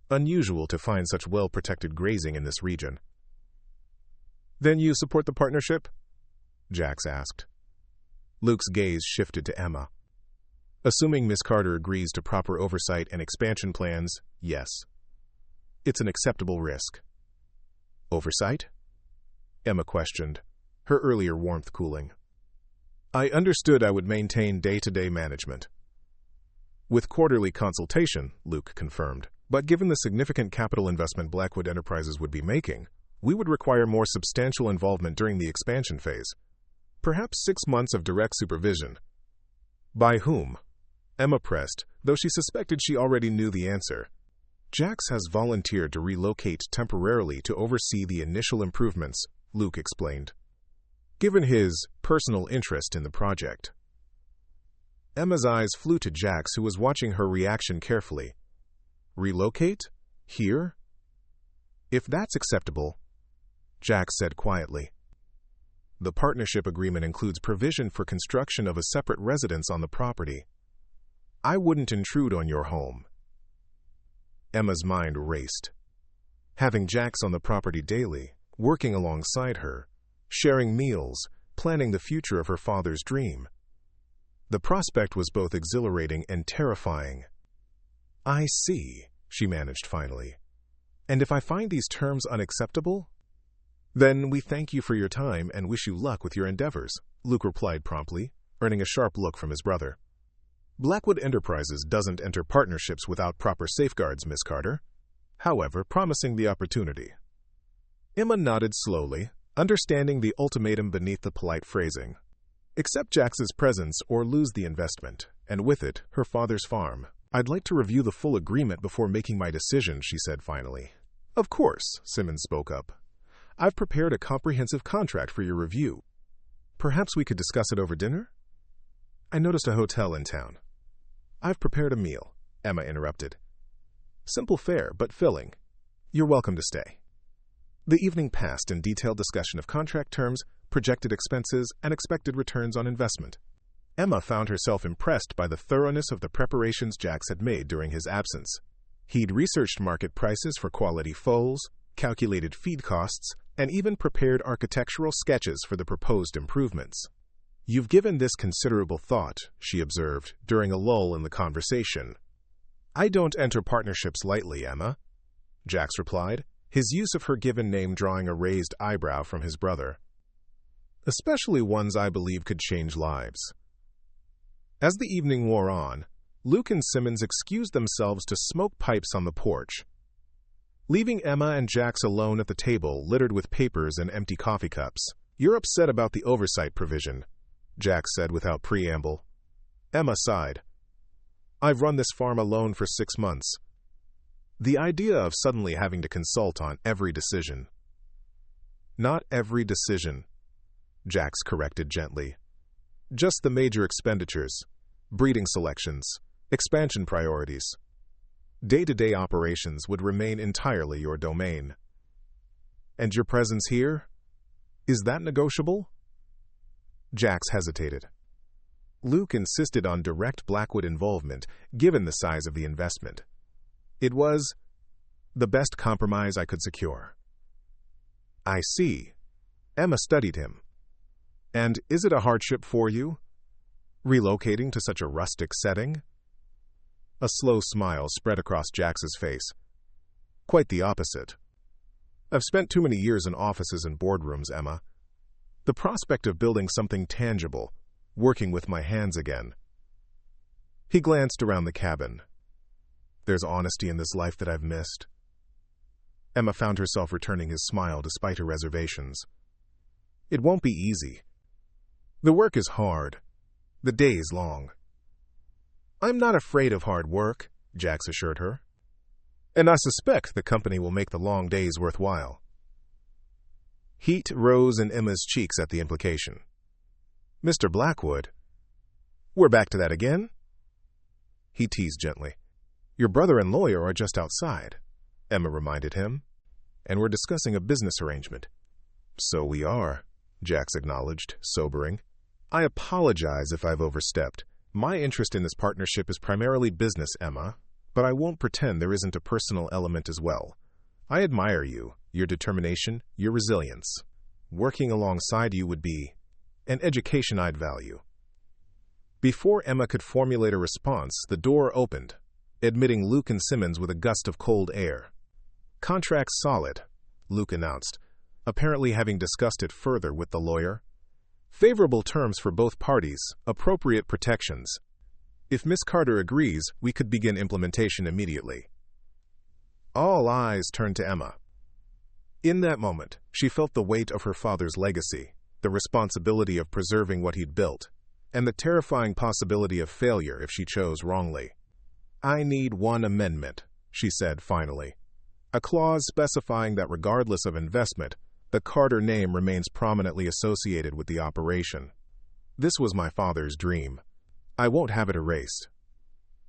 Unusual to find such well-protected grazing in this region. Then you support the partnership? Jax asked. Luke's gaze shifted to Emma. Assuming Miss Carter agrees to proper oversight and expansion plans, yes. It's an acceptable risk. Oversight? Emma questioned, her earlier warmth cooling. I understood I would maintain day-to-day management. With quarterly consultation, Luke confirmed, but given the significant capital investment Blackwood Enterprises would be making, we would require more substantial involvement during the expansion phase. Perhaps 6 months of direct supervision. By whom? Emma pressed, though she suspected she already knew the answer. Jax has volunteered to relocate temporarily to oversee the initial improvements, Luke explained. Given his personal interest in the project. Emma's eyes flew to Jax, who was watching her reaction carefully. Relocate? Here? If that's acceptable, Jax said quietly. The partnership agreement includes provision for construction of a separate residence on the property. I wouldn't intrude on your home. Emma's mind raced. Having Jax on the property daily, working alongside her, sharing meals, planning the future of her father's dream. The prospect was both exhilarating and terrifying. I see, she managed finally. And if I find these terms unacceptable? Then we thank you for your time and wish you luck with your endeavors, Luke replied promptly, earning a sharp look from his brother. Blackwood Enterprises doesn't enter partnerships without proper safeguards, Miss Carter, however promising the opportunity. Emma nodded slowly, understanding the ultimatum beneath the polite phrasing. Accept Jax's presence or lose the investment, and with it, her father's farm. I'd like to review the full agreement before making my decision, she said finally. Of course, Simmons spoke up. I've prepared a comprehensive contract for your review. Perhaps we could discuss it over dinner? I noticed a hotel in town. I've prepared a meal, Emma interrupted. Simple fare, but filling. You're welcome to stay. The evening passed in detailed discussion of contract terms, projected expenses, and expected returns on investment. Emma found herself impressed by the thoroughness of the preparations Jax had made during his absence. He'd researched market prices for quality foals, calculated feed costs, and even prepared architectural sketches for the proposed improvements. You've given this considerable thought, she observed, during a lull in the conversation. "I don't enter partnerships lightly, Emma," Jax replied, his use of her given name drawing a raised eyebrow from his brother. "Especially ones I believe could change lives." As the evening wore on, Luke and Simmons excused themselves to smoke pipes on the porch. Leaving Emma and Jax alone at the table littered with papers and empty coffee cups. "You're upset about the oversight provision," Jax said without preamble. Emma sighed. "I've run this farm alone for 6 months. The idea of suddenly having to consult on every decision." "Not every decision," Jax corrected gently. "Just the major expenditures, breeding selections, expansion priorities. Day-to-day operations would remain entirely your domain." "And your presence here? Is that negotiable?" Jax hesitated. Luke insisted on direct Blackwood involvement, given the size of the investment. It was the best compromise I could secure. "I see." Emma studied him. "And is it a hardship for you, relocating to such a rustic setting?" A slow smile spread across Jax's face. "Quite the opposite. I've spent too many years in offices and boardrooms, Emma. The prospect of building something tangible, working with my hands again." He glanced around the cabin. "There's honesty in this life that I've missed." Emma found herself returning his smile despite her reservations. "It won't be easy. The work is hard. The days long." "I'm not afraid of hard work," Jax assured her. "And I suspect the company will make the long days worthwhile." Heat rose in Emma's cheeks at the implication. "Mr. Blackwood, we're back to that again?" He teased gently. "Your brother and lawyer are just outside," Emma reminded him, "and we're discussing a business arrangement." "So we are," Jax acknowledged, sobering. "I apologize if I've overstepped. My interest in this partnership is primarily business, Emma, but I won't pretend there isn't a personal element as well. I admire you, your determination, your resilience. Working alongside you would be an education I'd value." Before Emma could formulate a response, the door opened, admitting Luke and Simmons with a gust of cold air. "Contract solid," Luke announced, apparently having discussed it further with the lawyer. "Favorable terms for both parties, appropriate protections. If Miss Carter agrees, we could begin implementation immediately." All eyes turned to Emma. In that moment, she felt the weight of her father's legacy, the responsibility of preserving what he'd built, and the terrifying possibility of failure if she chose wrongly. "I need one amendment," she said finally. "A clause specifying that regardless of investment, the Carter name remains prominently associated with the operation. This was my father's dream. I won't have it erased."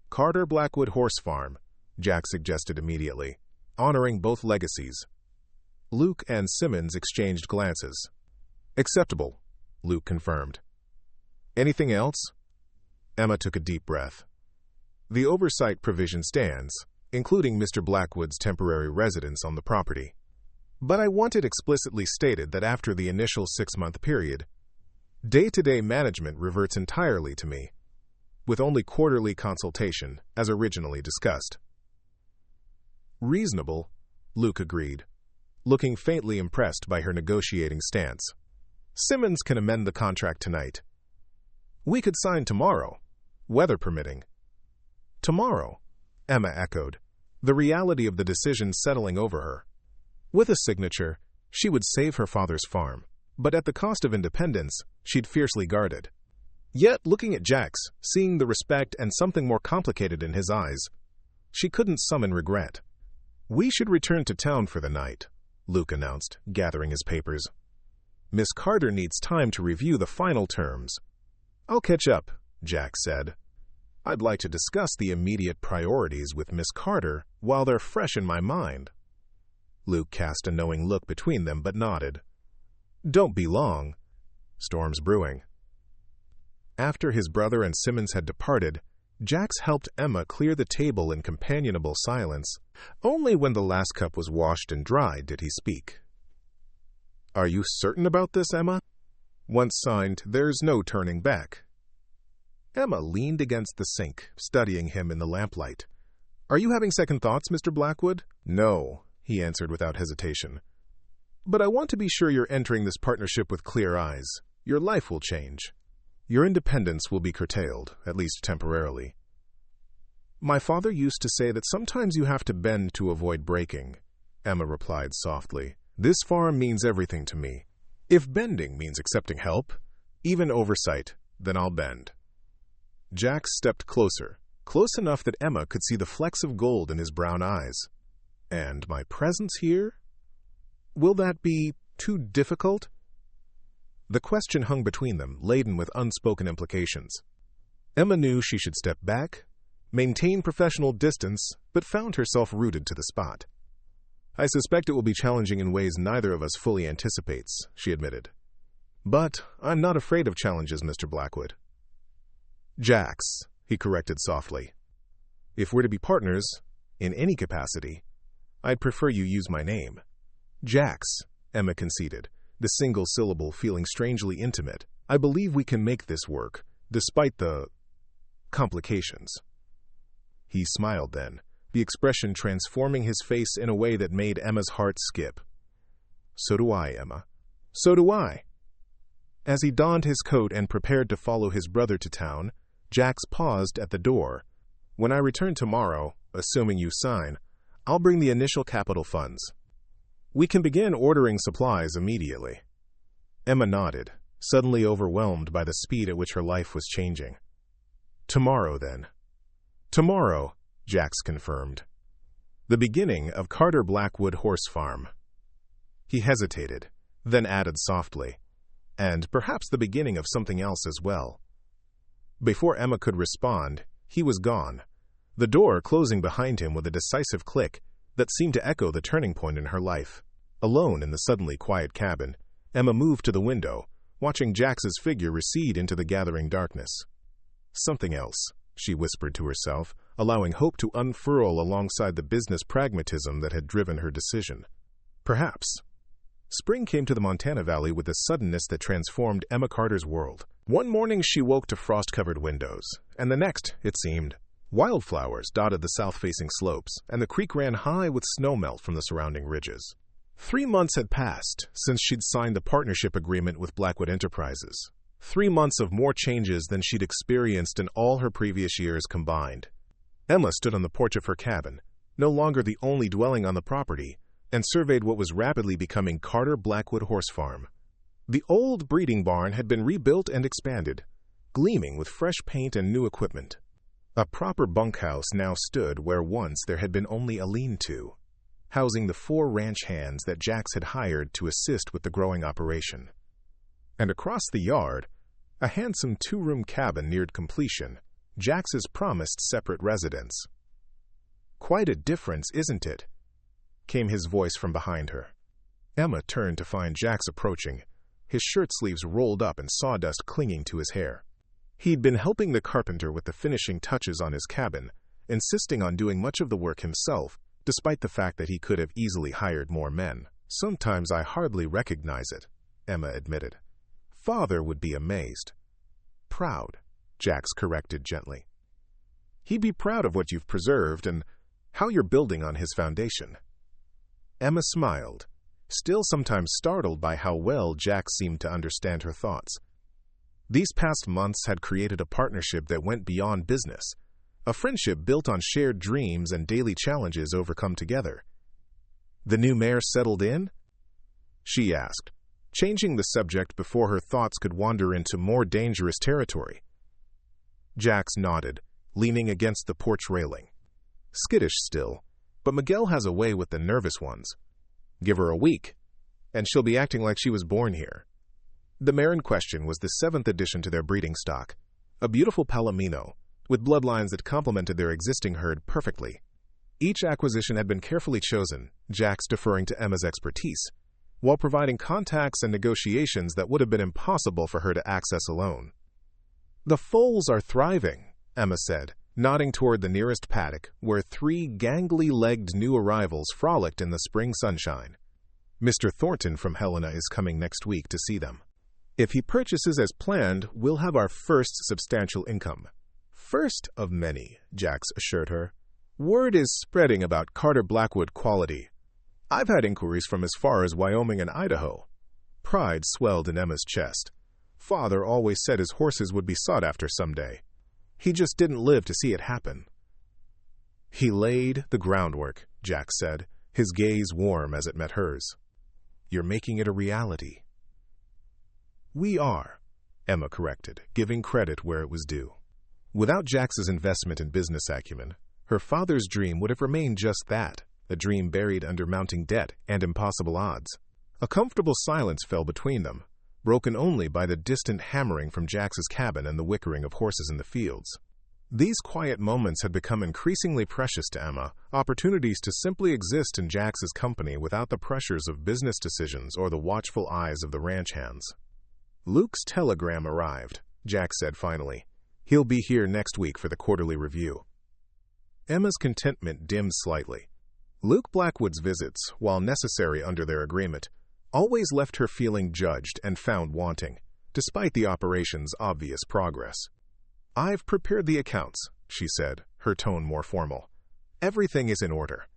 "Carter Blackwood Horse Farm," Jack suggested immediately, honoring both legacies. Luke and Simmons exchanged glances. "Acceptable," Luke confirmed. "Anything else?" Emma took a deep breath. "The oversight provision stands, including Mr. Blackwood's temporary residence on the property. But I want it explicitly stated that after the initial 6-month period, day-to-day management reverts entirely to me, with only quarterly consultation, as originally discussed." "Reasonable," Luke agreed, looking faintly impressed by her negotiating stance. "Simmons can amend the contract tonight. We could sign tomorrow, weather permitting." "Tomorrow," Emma echoed, the reality of the decision settling over her. With a signature, she would save her father's farm, but at the cost of independence, she'd fiercely guarded. Yet, looking at Jax, seeing the respect and something more complicated in his eyes, she couldn't summon regret. "We should return to town for the night," Luke announced, gathering his papers. "Miss Carter needs time to review the final terms." "I'll catch up," Jax said. "I'd like to discuss the immediate priorities with Miss Carter while they're fresh in my mind." Luke cast a knowing look between them but nodded. "Don't be long. Storm's brewing." After his brother and Simmons had departed, Jax helped Emma clear the table in companionable silence. Only when the last cup was washed and dried did he speak. "Are you certain about this, Emma? Once signed, there's no turning back." Emma leaned against the sink, studying him in the lamplight. "Are you having second thoughts, Mr. Blackwood?" "No," he answered without hesitation. "But I want to be sure you're entering this partnership with clear eyes. Your life will change. Your independence will be curtailed, at least temporarily. My father used to say that sometimes you have to bend to avoid breaking," Emma replied softly. "This farm means everything to me. If bending means accepting help, even oversight, then I'll bend." Jax stepped closer, close enough that Emma could see the flecks of gold in his brown eyes. "And my presence here? Will that be too difficult?" The question hung between them, laden with unspoken implications. Emma knew she should step back, maintain professional distance, but found herself rooted to the spot. "I suspect it will be challenging in ways neither of us fully anticipates," she admitted. "But I'm not afraid of challenges, Mr. Blackwood." "Jax," he corrected softly. "If we're to be partners, in any capacity, I'd prefer you use my name." "Jax," Emma conceded, the single syllable feeling strangely intimate. "I believe we can make this work, despite the complications." He smiled then, the expression transforming his face in a way that made Emma's heart skip. "So do I, Emma. So do I." As he donned his coat and prepared to follow his brother to town, Jax paused at the door. "When I return tomorrow, assuming you sign, I'll bring the initial capital funds. We can begin ordering supplies immediately." Emma nodded, suddenly overwhelmed by the speed at which her life was changing. "Tomorrow, then." "Tomorrow," Jax confirmed. "The beginning of Carter Blackwood Horse Farm." He hesitated, then added softly, "And perhaps the beginning of something else as well." Before Emma could respond, he was gone, the door closing behind him with a decisive click that seemed to echo the turning point in her life. Alone in the suddenly quiet cabin, Emma moved to the window, watching Jax's figure recede into the gathering darkness. "Something else," she whispered to herself, allowing hope to unfurl alongside the business pragmatism that had driven her decision. Perhaps. Spring came to the Montana Valley with a suddenness that transformed Emma Carter's world. One morning she woke to frost-covered windows, and the next, it seemed, wildflowers dotted the south-facing slopes, and the creek ran high with snowmelt from the surrounding ridges. 3 months had passed since she'd signed the partnership agreement with Blackwood Enterprises. 3 months of more changes than she'd experienced in all her previous years combined. Emma stood on the porch of her cabin, no longer the only dwelling on the property, and surveyed what was rapidly becoming Carter Blackwood Horse Farm. The old breeding barn had been rebuilt and expanded, gleaming with fresh paint and new equipment. A proper bunkhouse now stood where once there had been only a lean-to, housing the 4 ranch hands that Jax had hired to assist with the growing operation. And across the yard, a handsome 2-room cabin neared completion, Jax's promised separate residence. "Quite a difference, isn't it?" came his voice from behind her. Emma turned to find Jax approaching, his shirt sleeves rolled up and sawdust clinging to his hair. He'd been helping the carpenter with the finishing touches on his cabin, insisting on doing much of the work himself, despite the fact that he could have easily hired more men. "Sometimes I hardly recognize it," Emma admitted. "Father would be amazed." "Proud," Jax corrected gently. "He'd be proud of what you've preserved and how you're building on his foundation." Emma smiled, still sometimes startled by how well Jax seemed to understand her thoughts. These past months had created a partnership that went beyond business, a friendship built on shared dreams and daily challenges overcome together. "The new mayor settled in?" she asked, changing the subject before her thoughts could wander into more dangerous territory. Jax nodded, leaning against the porch railing. "Skittish still, but Miguel has a way with the nervous ones. Give her a week, and she'll be acting like she was born here." The mare in question was the 7th addition to their breeding stock, a beautiful Palomino, with bloodlines that complemented their existing herd perfectly. Each acquisition had been carefully chosen, Jax deferring to Emma's expertise, while providing contacts and negotiations that would have been impossible for her to access alone. "The foals are thriving," Emma said, nodding toward the nearest paddock, where 3 gangly-legged new arrivals frolicked in the spring sunshine. "Mr. Thornton from Helena is coming next week to see them. If he purchases as planned, we'll have our first substantial income." "First of many," Jax assured her. Word is spreading about Carter Blackwood quality. I've had inquiries from as far as Wyoming and Idaho. Pride swelled in Emma's chest. Father always said his horses would be sought after someday. He just didn't live to see it happen. He laid the groundwork, Jack said, his gaze warm as it met hers. You're making it a reality. We are, Emma corrected, giving credit where it was due. Without Jax's investment in business acumen, her father's dream would have remained just that, a dream buried under mounting debt and impossible odds. A comfortable silence fell between them, broken only by the distant hammering from Jax's cabin and the whickering of horses in the fields. These quiet moments had become increasingly precious to Emma, opportunities to simply exist in Jax's company without the pressures of business decisions or the watchful eyes of the ranch hands. Luke's telegram arrived, Jack said finally. He'll be here next week for the quarterly review. Emma's contentment dimmed slightly. Luke Blackwood's visits, while necessary under their agreement, always left her feeling judged and found wanting, despite the operation's obvious progress. I've prepared the accounts, she said, her tone more formal. Everything is in order.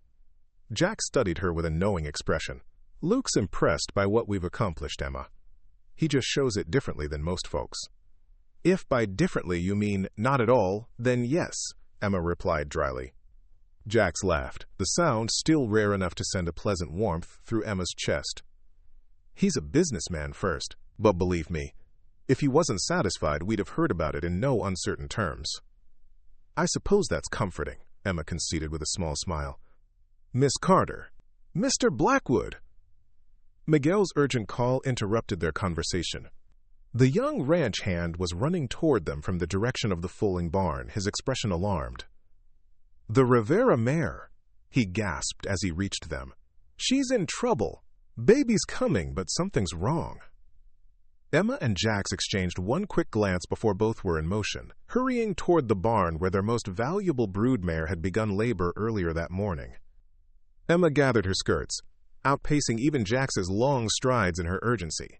Jack studied her with a knowing expression. Luke's impressed by what we've accomplished, Emma. He just shows it differently than most folks. If by differently you mean not at all, then yes, Emma replied dryly. Jax laughed, the sound still rare enough to send a pleasant warmth through Emma's chest. He's a businessman first, but believe me, if he wasn't satisfied, we'd have heard about it in no uncertain terms. I suppose that's comforting, Emma conceded with a small smile. Miss Carter. Mr. Blackwood. Miguel's urgent call interrupted their conversation. The young ranch hand was running toward them from the direction of the foaling barn, his expression alarmed. The Rivera mare, he gasped as he reached them. She's in trouble. Baby's coming, but something's wrong. Emma and Jax exchanged one quick glance before both were in motion, hurrying toward the barn where their most valuable broodmare had begun labor earlier that morning. Emma gathered her skirts, outpacing even Jax's long strides in her urgency.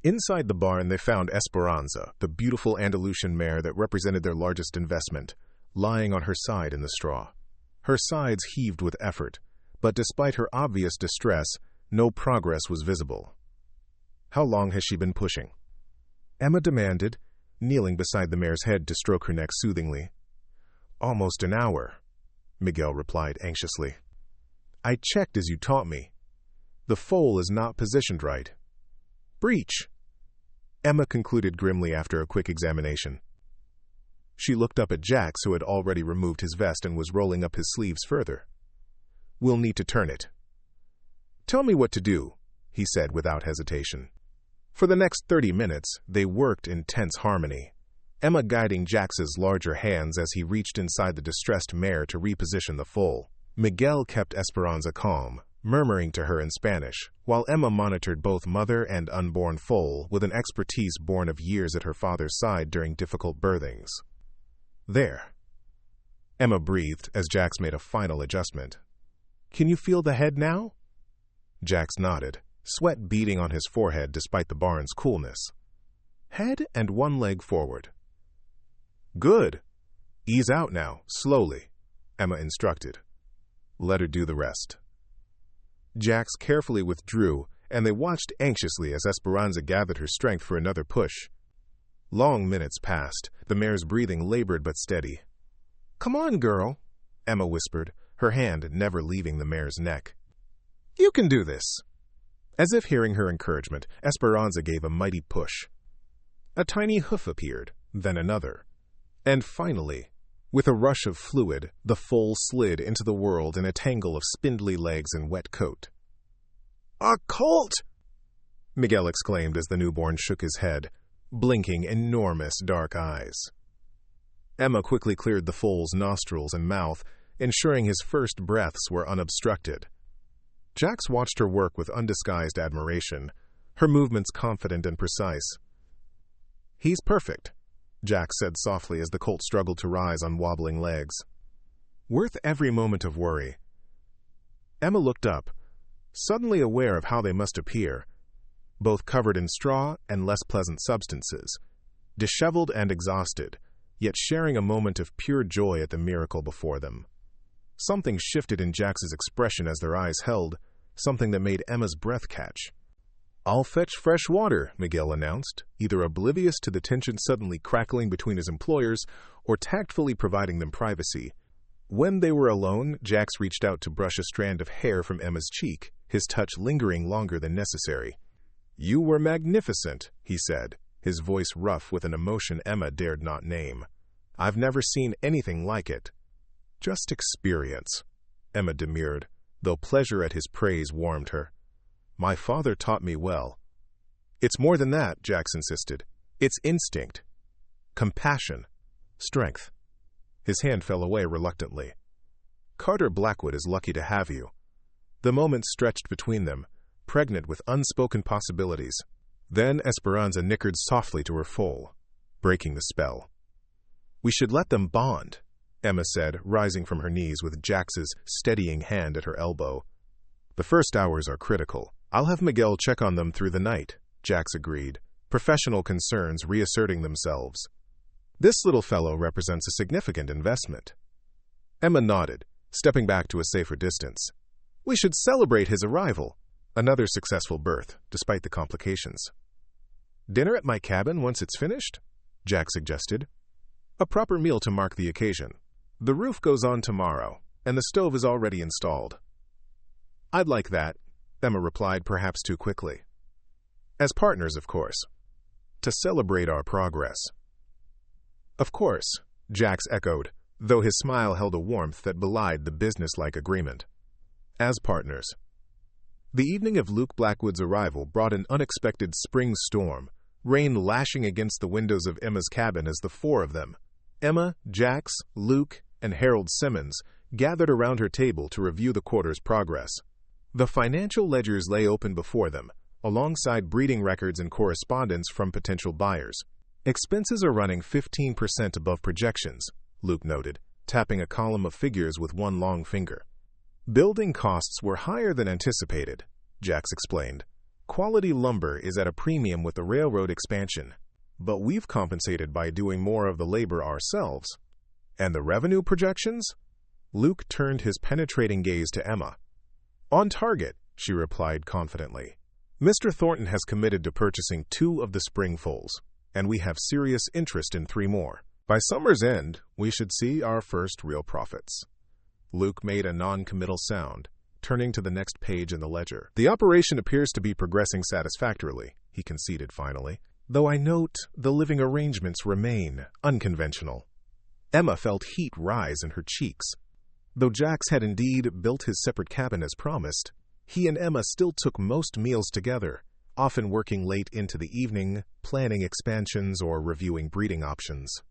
Inside the barn they found Esperanza, the beautiful Andalusian mare that represented their largest investment, lying on her side in the straw. Her sides heaved with effort, but despite her obvious distress, no progress was visible. How long has she been pushing? Emma demanded, kneeling beside the mare's head to stroke her neck soothingly. Almost an hour, Miguel replied anxiously. I checked as you taught me. The foal is not positioned right. Breech, Emma concluded grimly after a quick examination. She looked up at Jax, who had already removed his vest and was rolling up his sleeves further. We'll need to turn it. Tell me what to do, he said without hesitation. For the next 30 minutes, they worked in tense harmony, Emma guiding Jax's larger hands as he reached inside the distressed mare to reposition the foal. Miguel kept Esperanza calm, murmuring to her in Spanish, while Emma monitored both mother and unborn foal with an expertise born of years at her father's side during difficult birthings. There. Emma breathed as Jax made a final adjustment. Can you feel the head now? Jax nodded, sweat beading on his forehead despite the barn's coolness. Head and one leg forward. Good. Ease out now, slowly, Emma instructed. Let her do the rest. Jax carefully withdrew, and they watched anxiously as Esperanza gathered her strength for another push. Long minutes passed, the mare's breathing labored but steady. Come on, girl, Emma whispered, her hand never leaving the mare's neck. You can do this. As if hearing her encouragement, Esperanza gave a mighty push. A tiny hoof appeared, then another. And finally, with a rush of fluid, the foal slid into the world in a tangle of spindly legs and wet coat. A colt! Miguel exclaimed as the newborn shook his head, blinking enormous dark eyes. Emma quickly cleared the foal's nostrils and mouth, ensuring his first breaths were unobstructed. Jax watched her work with undisguised admiration, her movements confident and precise. He's perfect, Jax said softly as the colt struggled to rise on wobbling legs. Worth every moment of worry. Emma looked up, suddenly aware of how they must appear, both covered in straw and less pleasant substances, disheveled and exhausted, yet sharing a moment of pure joy at the miracle before them. Something shifted in Jax's expression as their eyes held, something that made Emma's breath catch. "I'll fetch fresh water," Miguel announced, either oblivious to the tension suddenly crackling between his employers or tactfully providing them privacy. When they were alone, Jax reached out to brush a strand of hair from Emma's cheek, his touch lingering longer than necessary. "You were magnificent," he said, his voice rough with an emotion Emma dared not name. "I've never seen anything like it." "Just experience," Emma demurred, though pleasure at his praise warmed her. "My father taught me well." "It's more than that," Jax insisted. "It's instinct. Compassion. Strength." His hand fell away reluctantly. "Carter Blackwood is lucky to have you." The moment stretched between them, pregnant with unspoken possibilities. Then Esperanza nickered softly to her foal, breaking the spell. "We should let them bond," Emma said, rising from her knees with Jax's steadying hand at her elbow. "The first hours are critical. I'll have Miguel check on them through the night," Jax agreed, professional concerns reasserting themselves. "This little fellow represents a significant investment." Emma nodded, stepping back to a safer distance. "We should celebrate his arrival." Another successful birth, despite the complications. "Dinner at my cabin once it's finished?" Jax suggested. "A proper meal to mark the occasion. The roof goes on tomorrow, and the stove is already installed." "I'd like that," Emma replied, perhaps too quickly. "As partners, of course. To celebrate our progress." "Of course," Jax echoed, though his smile held a warmth that belied the business-like agreement. "As partners." The evening of Luke Blackwood's arrival brought an unexpected spring storm, rain lashing against the windows of Emma's cabin as the four of them, Emma, Jax, Luke, and Harold Simmons, gathered around her table to review the quarter's progress. The financial ledgers lay open before them, alongside breeding records and correspondence from potential buyers. "Expenses are running 15% above projections," Luke noted, tapping a column of figures with one long finger. "Building costs were higher than anticipated," Jax explained. "Quality lumber is at a premium with the railroad expansion, but we've compensated by doing more of the labor ourselves." "And the revenue projections?" Luke turned his penetrating gaze to Emma. "On target," she replied confidently. "Mr. Thornton has committed to purchasing 2 of the spring foals, and we have serious interest in 3 more. By summer's end, we should see our first real profits." Luke made a non-committal sound, turning to the next page in the ledger. "The operation appears to be progressing satisfactorily," he conceded finally, "though I note the living arrangements remain unconventional." Emma felt heat rise in her cheeks. Though Jax had indeed built his separate cabin as promised, he and Emma still took most meals together, often working late into the evening, planning expansions or reviewing breeding options.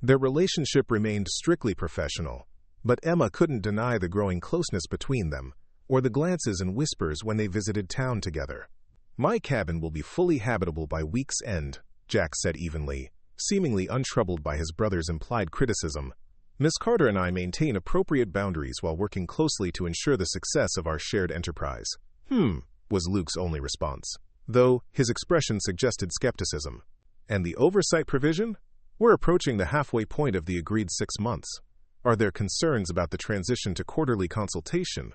Their relationship remained strictly professional, but Emma couldn't deny the growing closeness between them, or the glances and whispers when they visited town together. "My cabin will be fully habitable by week's end," Jax said evenly, seemingly untroubled by his brother's implied criticism. "Miss Carter and I maintain appropriate boundaries while working closely to ensure the success of our shared enterprise." Was Luke's only response, though his expression suggested skepticism. "And the oversight provision? We're approaching the halfway point of the agreed 6 months. Are there concerns about the transition to quarterly consultation?"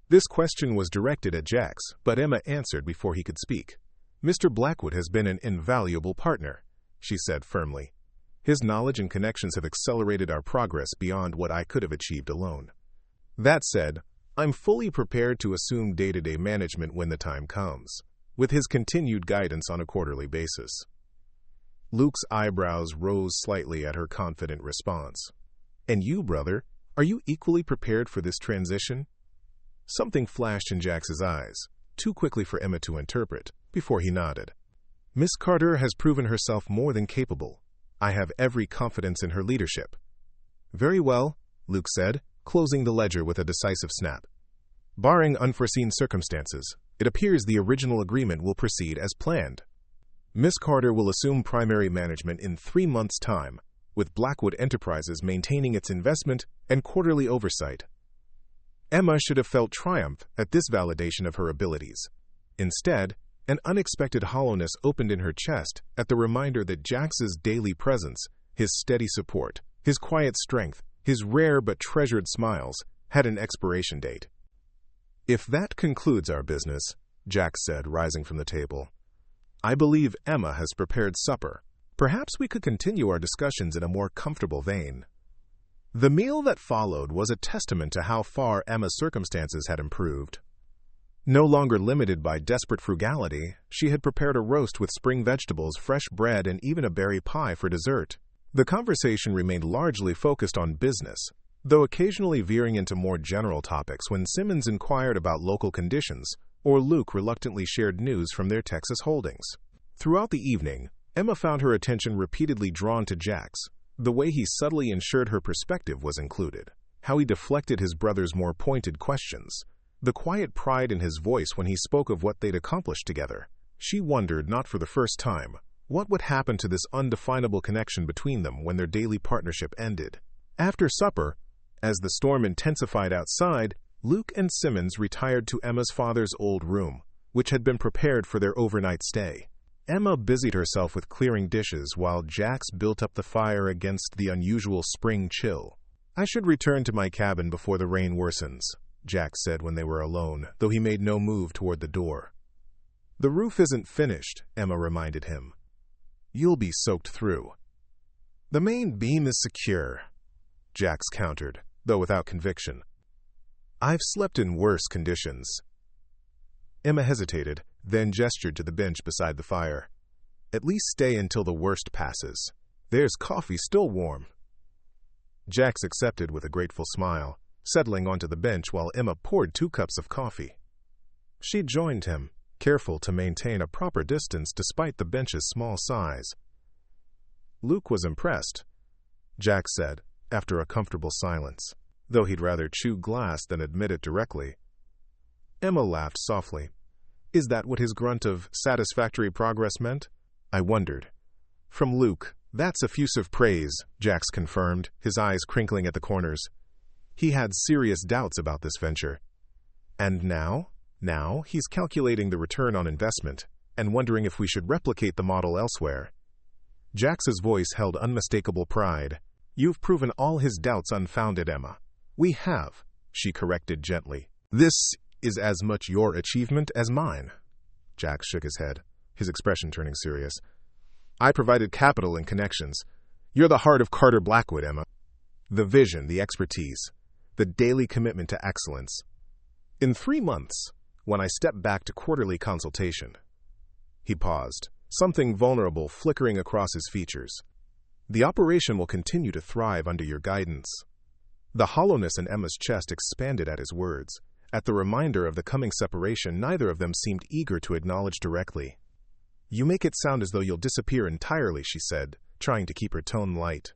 This question was directed at Jax, but Emma answered before he could speak. "Mr. Blackwood has been an invaluable partner," she said firmly. "His knowledge and connections have accelerated our progress beyond what I could have achieved alone. That said, I'm fully prepared to assume day-to-day management when the time comes, with his continued guidance on a quarterly basis." Luke's eyebrows rose slightly at her confident response. "And you, brother, are you equally prepared for this transition?" Something flashed in Jax's eyes, too quickly for Emma to interpret, before he nodded. "Miss Carter has proven herself more than capable. I have every confidence in her leadership." "Very well," Luke said, closing the ledger with a decisive snap. "Barring unforeseen circumstances, it appears the original agreement will proceed as planned. Miss Carter will assume primary management in 3 months' time, with Blackwood Enterprises maintaining its investment and quarterly oversight." Emma should have felt triumph at this validation of her abilities. Instead, an unexpected hollowness opened in her chest at the reminder that Jax's daily presence, his steady support, his quiet strength, his rare but treasured smiles, had an expiration date. "If that concludes our business," Jack said, rising from the table, "I believe Emma has prepared supper. Perhaps we could continue our discussions in a more comfortable vein." The meal that followed was a testament to how far Emma's circumstances had improved. No longer limited by desperate frugality, she had prepared a roast with spring vegetables, fresh bread, and even a berry pie for dessert. The conversation remained largely focused on business, though occasionally veering into more general topics when Simmons inquired about local conditions or Luke reluctantly shared news from their Texas holdings. Throughout the evening, Emma found her attention repeatedly drawn to Jack's. The way he subtly ensured her perspective was included, how he deflected his brother's more pointed questions, the quiet pride in his voice when he spoke of what they'd accomplished together. She wondered, not for the first time, what would happen to this undefinable connection between them when their daily partnership ended. After supper, as the storm intensified outside, Luke and Simmons retired to Emma's father's old room, which had been prepared for their overnight stay. Emma busied herself with clearing dishes while Jax built up the fire against the unusual spring chill. "I should return to my cabin before the rain worsens," Jack said when they were alone, though he made no move toward the door. "The roof isn't finished," Emma reminded him. "You'll be soaked through." "The main beam is secure," Jax countered, though without conviction. "I've slept in worse conditions." Emma hesitated, then gestured to the bench beside the fire. "At least stay until the worst passes. There's coffee still warm." Jax accepted with a grateful smile, settling onto the bench while Emma poured 2 cups of coffee. She joined him, careful to maintain a proper distance despite the bench's small size. "Luke was impressed," Jack said, after a comfortable silence, though he'd rather chew glass than admit it directly. Emma laughed softly. "Is that what his grunt of satisfactory progress meant?" "I wondered." "From Luke, that's effusive praise," Jax confirmed, his eyes crinkling at the corners. He had serious doubts about this venture. "And now?" "Now he's calculating the return on investment and wondering if we should replicate the model elsewhere." Jax's voice held unmistakable pride. "You've proven all his doubts unfounded, Emma." "We have," she corrected gently. "This is as much your achievement as mine." Jax shook his head, his expression turning serious. "I provided capital and connections. You're the heart of Carter Blackwood, Emma. The vision, the expertise, the daily commitment to excellence. In 3 months, when I step back to quarterly consultation." He paused, something vulnerable flickering across his features. "The operation will continue to thrive under your guidance." The hollowness in Emma's chest expanded at his words. At the reminder of the coming separation, neither of them seemed eager to acknowledge directly. "You make it sound as though you'll disappear entirely," she said, trying to keep her tone light.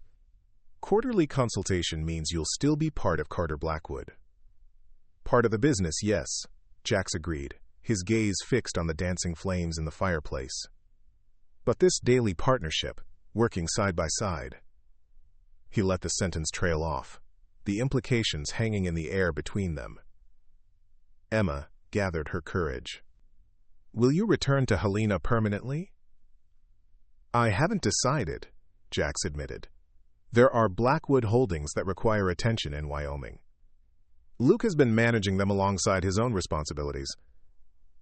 "Quarterly consultation means you'll still be part of Carter Blackwood." "Part of the business, yes," Jax agreed, his gaze fixed on the dancing flames in the fireplace. "But this daily partnership, working side by side." He let the sentence trail off, the implications hanging in the air between them. Emma gathered her courage. "Will you return to Helena permanently?" "I haven't decided," Jax admitted. "There are Blackwood holdings that require attention in Wyoming. Luke has been managing them alongside his own responsibilities,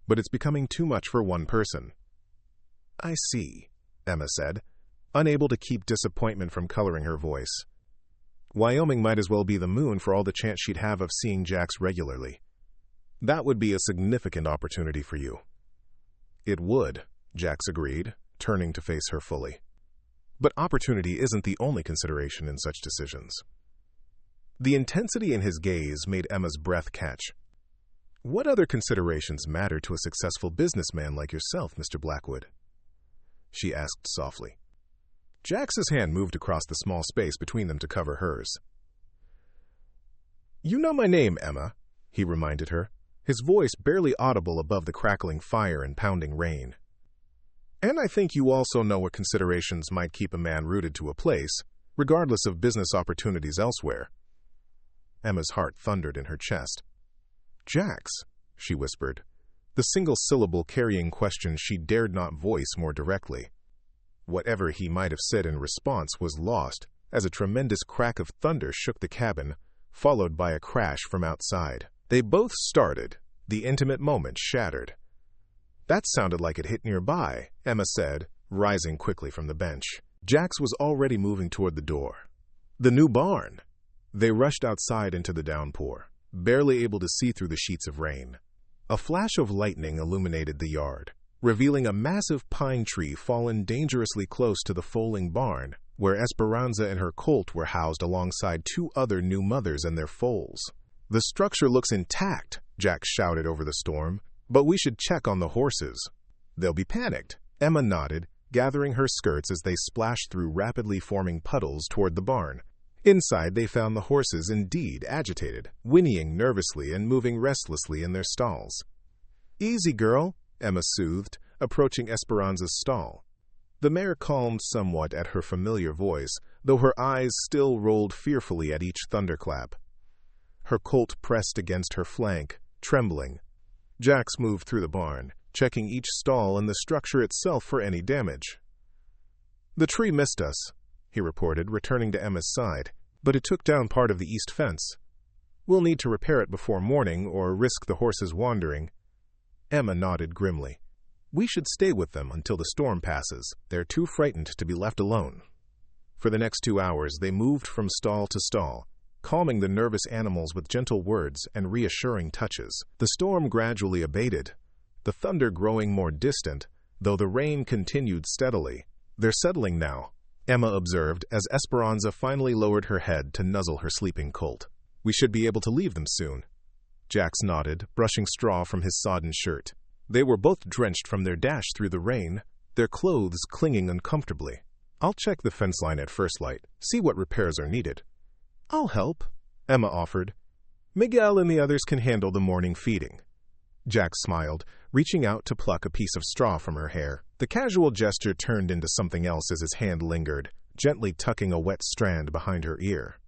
but it's becoming too much for one person." "I see," Emma said, unable to keep disappointment from coloring her voice. Wyoming might as well be the moon for all the chance she'd have of seeing Jax regularly. That would be a significant opportunity for you. "It would," Jax agreed, turning to face her fully. "But opportunity isn't the only consideration in such decisions." The intensity in his gaze made Emma's breath catch. "What other considerations matter to a successful businessman like yourself, Mr. Blackwood?" she asked softly. Jax's hand moved across the small space between them to cover hers. "You know my name, Emma," he reminded her, his voice barely audible above the crackling fire and pounding rain. "And I think you also know what considerations might keep a man rooted to a place, regardless of business opportunities elsewhere." Emma's heart thundered in her chest. "Jax," she whispered, the single syllable carrying question she dared not voice more directly. Whatever he might have said in response was lost as a tremendous crack of thunder shook the cabin, followed by a crash from outside. They both started, the intimate moment shattered. "That sounded like it hit nearby," Emma said, rising quickly from the bench. Jax was already moving toward the door. "The new barn!" They rushed outside into the downpour, barely able to see through the sheets of rain. A flash of lightning illuminated the yard, revealing a massive pine tree fallen dangerously close to the foaling barn, where Esperanza and her colt were housed alongside two other new mothers and their foals. "The structure looks intact," Jax shouted over the storm, "but we should check on the horses." "They'll be panicked," Emma nodded, gathering her skirts as they splashed through rapidly forming puddles toward the barn. Inside, they found the horses indeed agitated, whinnying nervously and moving restlessly in their stalls. "Easy, girl," Emma soothed, approaching Esperanza's stall. The mare calmed somewhat at her familiar voice, though her eyes still rolled fearfully at each thunderclap. Her colt pressed against her flank, trembling. Jax moved through the barn, checking each stall and the structure itself for any damage. "The tree missed us," he reported, returning to Emma's side, "but it took down part of the east fence. We'll need to repair it before morning or risk the horses wandering." Emma nodded grimly. "We should stay with them until the storm passes. They're too frightened to be left alone." For the next 2 hours, they moved from stall to stall, calming the nervous animals with gentle words and reassuring touches. The storm gradually abated, the thunder growing more distant, though the rain continued steadily. "They're settling now," Emma observed as Esperanza finally lowered her head to nuzzle her sleeping colt. "We should be able to leave them soon." Jax nodded, brushing straw from his sodden shirt. They were both drenched from their dash through the rain, their clothes clinging uncomfortably. "I'll check the fence line at first light, see what repairs are needed." "I'll help," Emma offered. "Miguel and the others can handle the morning feeding." Jax smiled, reaching out to pluck a piece of straw from her hair. The casual gesture turned into something else as his hand lingered, gently tucking a wet strand behind her ear.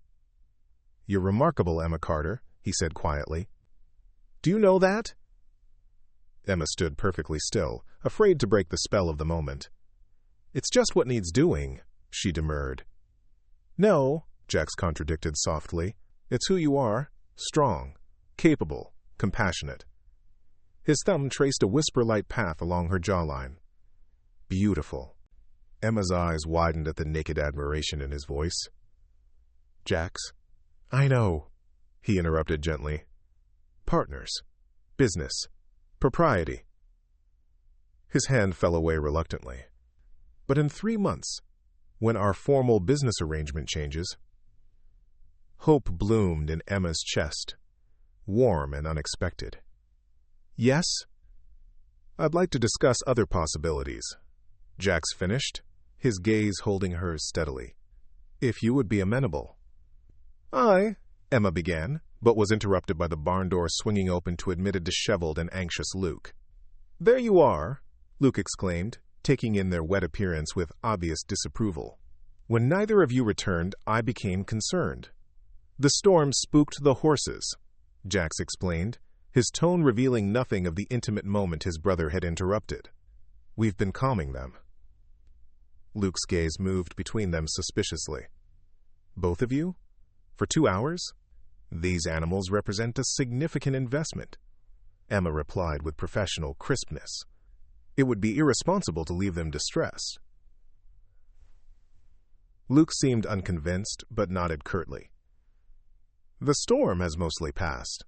"You're remarkable, Emma Carter," he said quietly. "Do you know that?" Emma stood perfectly still, afraid to break the spell of the moment. "It's just what needs doing," she demurred. "No," Jax contradicted softly. "It's who you are. Strong, capable, compassionate." His thumb traced a whisper-light path along her jawline. "Beautiful." Emma's eyes widened at the naked admiration in his voice. "Jax." "I know," he interrupted gently. "Partners. Business. Propriety." His hand fell away reluctantly. "But in 3 months, when our formal business arrangement changes—" Hope bloomed in Emma's chest, warm and unexpected. "Yes?" "I'd like to discuss other possibilities," Jax finished, his gaze holding hers steadily. "If you would be amenable." Emma began, but was interrupted by the barn door swinging open to admit a disheveled and anxious Luke. "There you are," Luke exclaimed, taking in their wet appearance with obvious disapproval. "When neither of you returned, I became concerned." "The storm spooked the horses," Jax explained, his tone revealing nothing of the intimate moment his brother had interrupted. "We've been calming them." Luke's gaze moved between them suspiciously. "Both of you? For 2 hours? These animals represent a significant investment," Emma replied with professional crispness. "It would be irresponsible to leave them distressed." Luke seemed unconvinced, but nodded curtly. "The storm has mostly passed.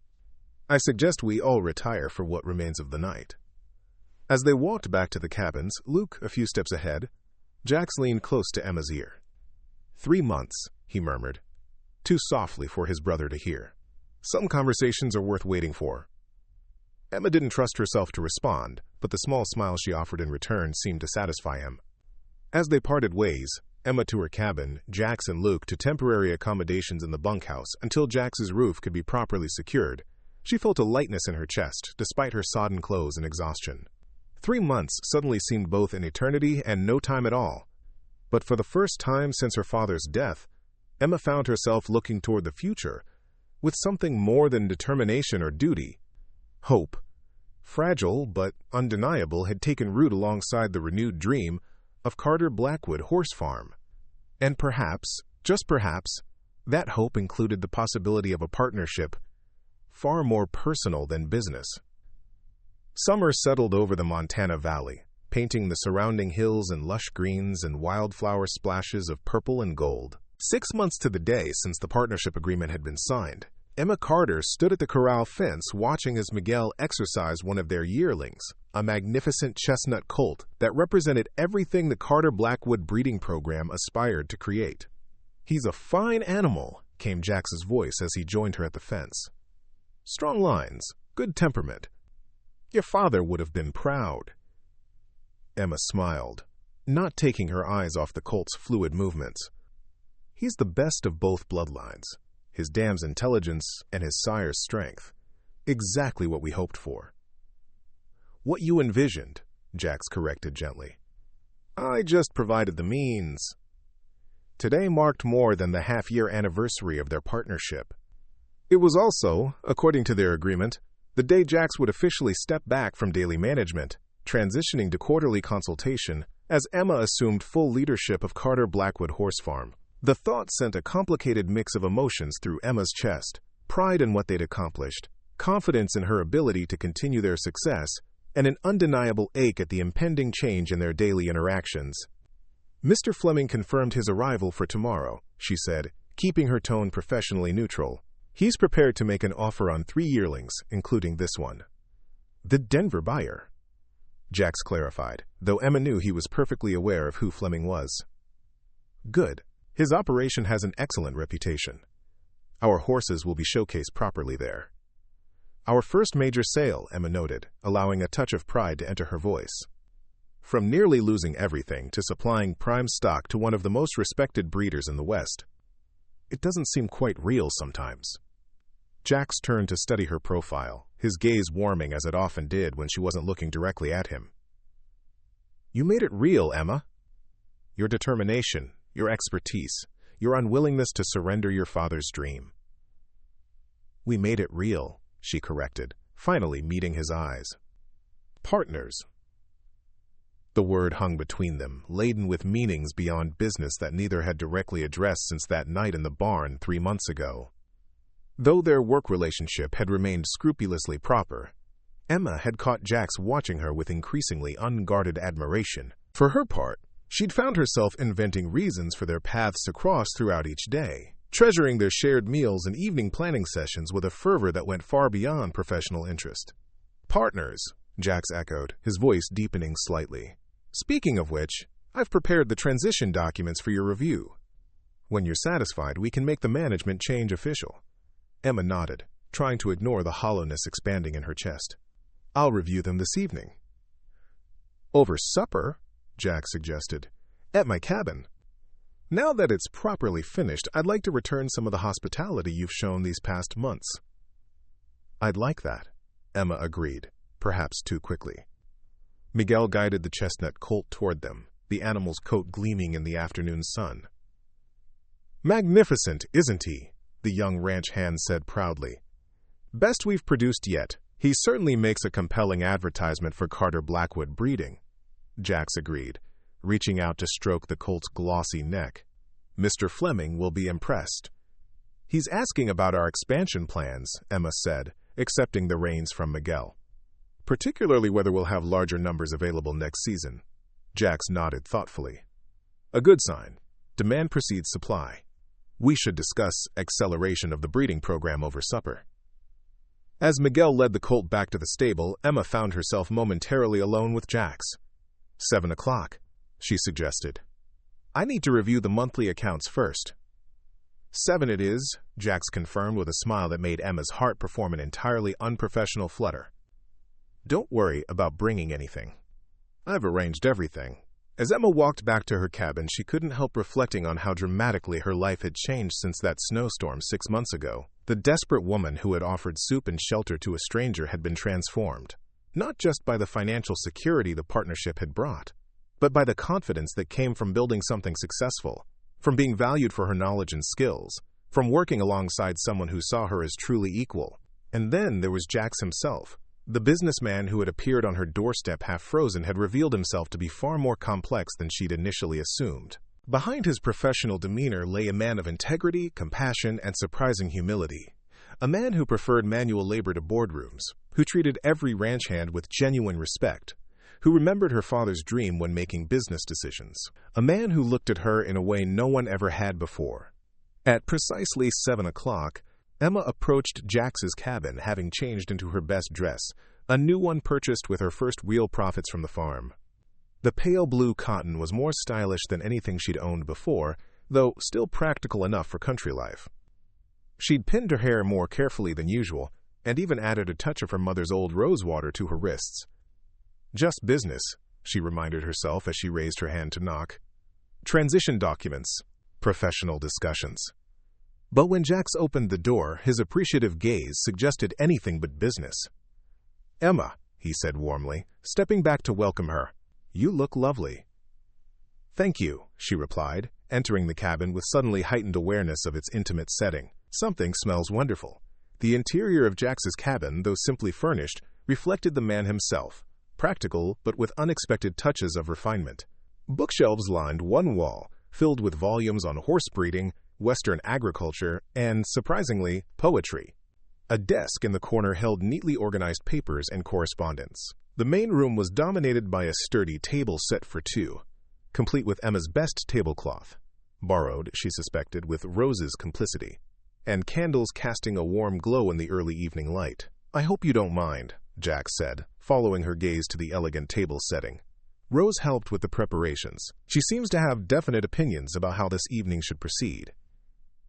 I suggest we all retire for what remains of the night." As they walked back to the cabins, Luke a few steps ahead, Jax leaned close to Emma's ear. 3 months, he murmured, too softly for his brother to hear. "Some conversations are worth waiting for." Emma didn't trust herself to respond, but the small smile she offered in return seemed to satisfy him. As they parted ways, Emma to her cabin, Jax and Luke to temporary accommodations in the bunkhouse until Jax's roof could be properly secured, she felt a lightness in her chest, despite her sodden clothes and exhaustion. 3 months suddenly seemed both an eternity and no time at all. But for the first time since her father's death, Emma found herself looking toward the future with something more than determination or duty. Hope, fragile but undeniable, had taken root alongside the renewed dream of Carter Blackwood Horse Farm. And perhaps, just perhaps, That hope included the possibility of a partnership far more personal than business. Summer settled over the Montana Valley, painting the surrounding hills in lush greens and wildflower splashes of purple and gold. 6 months to the day since the partnership agreement had been signed, Emma Carter stood at the corral fence watching as Miguel exercised one of their yearlings, a magnificent chestnut colt that represented everything the Carter Blackwood breeding program aspired to create. "He's a fine animal," came Jax's voice as he joined her at the fence. "Strong lines, good temperament. Your father would have been proud." Emma smiled, not taking her eyes off the colt's fluid movements. "He's the best of both bloodlines. His dam's intelligence and his sire's strength. Exactly what we hoped for." "What you envisioned," Jax corrected gently. "I just provided the means." Today marked more than the half-year anniversary of their partnership. It was also, according to their agreement, the day Jax would officially step back from daily management, transitioning to quarterly consultation as Emma assumed full leadership of Carter Blackwood Horse Farm. The thought sent a complicated mix of emotions through Emma's chest: pride in what they'd accomplished, confidence in her ability to continue their success, and an undeniable ache at the impending change in their daily interactions. "Mr. Fleming confirmed his arrival for tomorrow," she said, keeping her tone professionally neutral. "He's prepared to make an offer on 3 yearlings, including this one." "The Denver buyer," Jax clarified, though Emma knew he was perfectly aware of who Fleming was. "Good. His operation has an excellent reputation. Our horses will be showcased properly there." "Our first major sale," Emma noted, allowing a touch of pride to enter her voice. "From nearly losing everything to supplying prime stock to one of the most respected breeders in the West. It doesn't seem quite real sometimes." Jax turned to study her profile, his gaze warming as it often did when she wasn't looking directly at him. "You made it real, Emma. Your determination, your expertise, your unwillingness to surrender your father's dream." "We made it real," she corrected, finally meeting his eyes. "Partners." The word hung between them, laden with meanings beyond business that neither had directly addressed since that night in the barn 3 months ago. Though their work relationship had remained scrupulously proper, Emma had caught Jax watching her with increasingly unguarded admiration. For her part, she'd found herself inventing reasons for their paths to cross throughout each day, treasuring their shared meals and evening planning sessions with a fervor that went far beyond professional interest. "Partners," Jax echoed, his voice deepening slightly. "Speaking of which, I've prepared the transition documents for your review. When you're satisfied, we can make the management change official." Emma nodded, trying to ignore the hollowness expanding in her chest. "I'll review them this evening." "Over supper?" Jax suggested. "At my cabin. Now that it's properly finished, I'd like to return some of the hospitality you've shown these past months." "I'd like that," Emma agreed, perhaps too quickly. Miguel guided the chestnut colt toward them, the animal's coat gleaming in the afternoon sun. "Magnificent, isn't he?" the young ranch hand said proudly. "Best we've produced yet. He certainly makes a compelling advertisement for Carter Blackwood breeding," Jax agreed, reaching out to stroke the colt's glossy neck. "Mr. Fleming will be impressed." "He's asking about our expansion plans," Emma said, accepting the reins from Miguel. "Particularly whether we'll have larger numbers available next season." Jax nodded thoughtfully. "A good sign. Demand precedes supply. We should discuss acceleration of the breeding program over supper." As Miguel led the colt back to the stable, Emma found herself momentarily alone with Jax. 7 o'clock, she suggested. "I need to review the monthly accounts first." 7 it is, Jax confirmed with a smile that made Emma's heart perform an entirely unprofessional flutter. "Don't worry about bringing anything. I've arranged everything." As Emma walked back to her cabin, she couldn't help reflecting on how dramatically her life had changed since that snowstorm 6 months ago. The desperate woman who had offered soup and shelter to a stranger had been transformed, not just by the financial security the partnership had brought, but by the confidence that came from building something successful, from being valued for her knowledge and skills, from working alongside someone who saw her as truly equal. And then there was Jax himself. The businessman who had appeared on her doorstep half-frozen had revealed himself to be far more complex than she'd initially assumed. Behind his professional demeanor lay a man of integrity, compassion, and surprising humility. A man who preferred manual labor to boardrooms, who treated every ranch hand with genuine respect, who remembered her father's dream when making business decisions. A man who looked at her in a way no one ever had before. At precisely 7 o'clock, Emma approached Jax's cabin, having changed into her best dress, a new one purchased with her first real profits from the farm. The pale blue cotton was more stylish than anything she'd owned before, though still practical enough for country life. She'd pinned her hair more carefully than usual, and even added a touch of her mother's old rose water to her wrists. Just business, she reminded herself as she raised her hand to knock. Transition documents, professional discussions. But when Jax opened the door, his appreciative gaze suggested anything but business. "Emma," he said warmly, stepping back to welcome her. "You look lovely." "Thank you," she replied, entering the cabin with suddenly heightened awareness of its intimate setting. "Something smells wonderful." The interior of Jax's cabin, though simply furnished, reflected the man himself, practical but with unexpected touches of refinement. Bookshelves lined one wall, filled with volumes on horse breeding, Western agriculture, and, surprisingly, poetry. A desk in the corner held neatly organized papers and correspondence. The main room was dominated by a sturdy table set for two, complete with Emma's best tablecloth, borrowed, she suspected, with Rose's complicity, and candles casting a warm glow in the early evening light. "I hope you don't mind," Jax said, following her gaze to the elegant table setting. Rose helped with the preparations. She seems to have definite opinions about how this evening should proceed.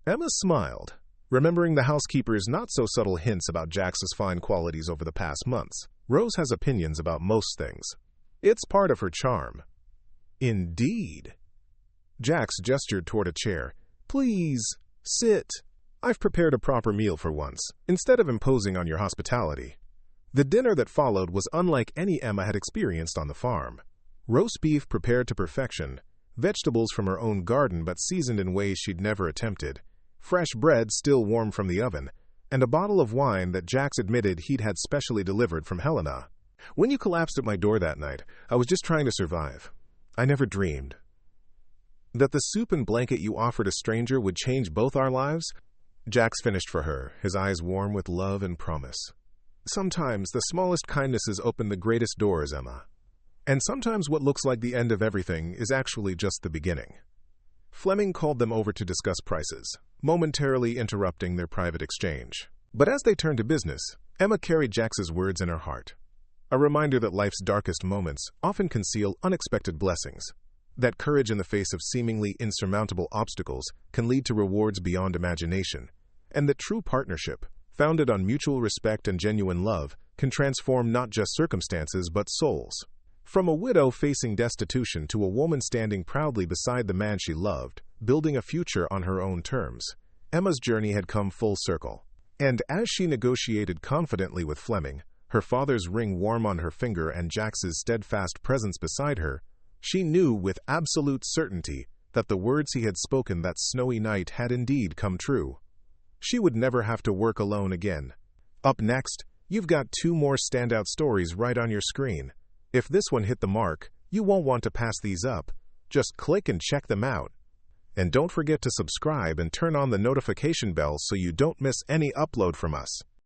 Emma smiled, remembering the housekeeper's not-so-subtle hints about Jax's fine qualities over the past months. Rose has opinions about most things. It's part of her charm. Indeed. Jax gestured toward a chair. "Please, sit. I've prepared a proper meal for once, instead of imposing on your hospitality." The dinner that followed was unlike any Emma had experienced on the farm. Roast beef prepared to perfection, vegetables from her own garden but seasoned in ways she'd never attempted, fresh bread still warm from the oven, and a bottle of wine that Jax admitted he'd had specially delivered from Helena. "When you collapsed at my door that night, I was just trying to survive. I never dreamed that the soup and blanket you offered a stranger would change both our lives." Jax finished for her, his eyes warm with love and promise. "Sometimes the smallest kindnesses open the greatest doors, Emma. And sometimes what looks like the end of everything is actually just the beginning." Fleming called them over to discuss prices, momentarily interrupting their private exchange. But as they turned to business, Emma carried Jax's words in her heart. A reminder that life's darkest moments often conceal unexpected blessings, that courage in the face of seemingly insurmountable obstacles can lead to rewards beyond imagination, and that true partnership, founded on mutual respect and genuine love, can transform not just circumstances but souls. From a widow facing destitution to a woman standing proudly beside the man she loved, building a future on her own terms, Emma's journey had come full circle. And as she negotiated confidently with Fleming, her father's ring warm on her finger and Jax's steadfast presence beside her, she knew with absolute certainty that the words he had spoken that snowy night had indeed come true. She would never have to work alone again. Up next, you've got 2 more standout stories right on your screen. If this one hit the mark, you won't want to pass these up. Just click and check them out. And don't forget to subscribe and turn on the notification bell so you don't miss any upload from us.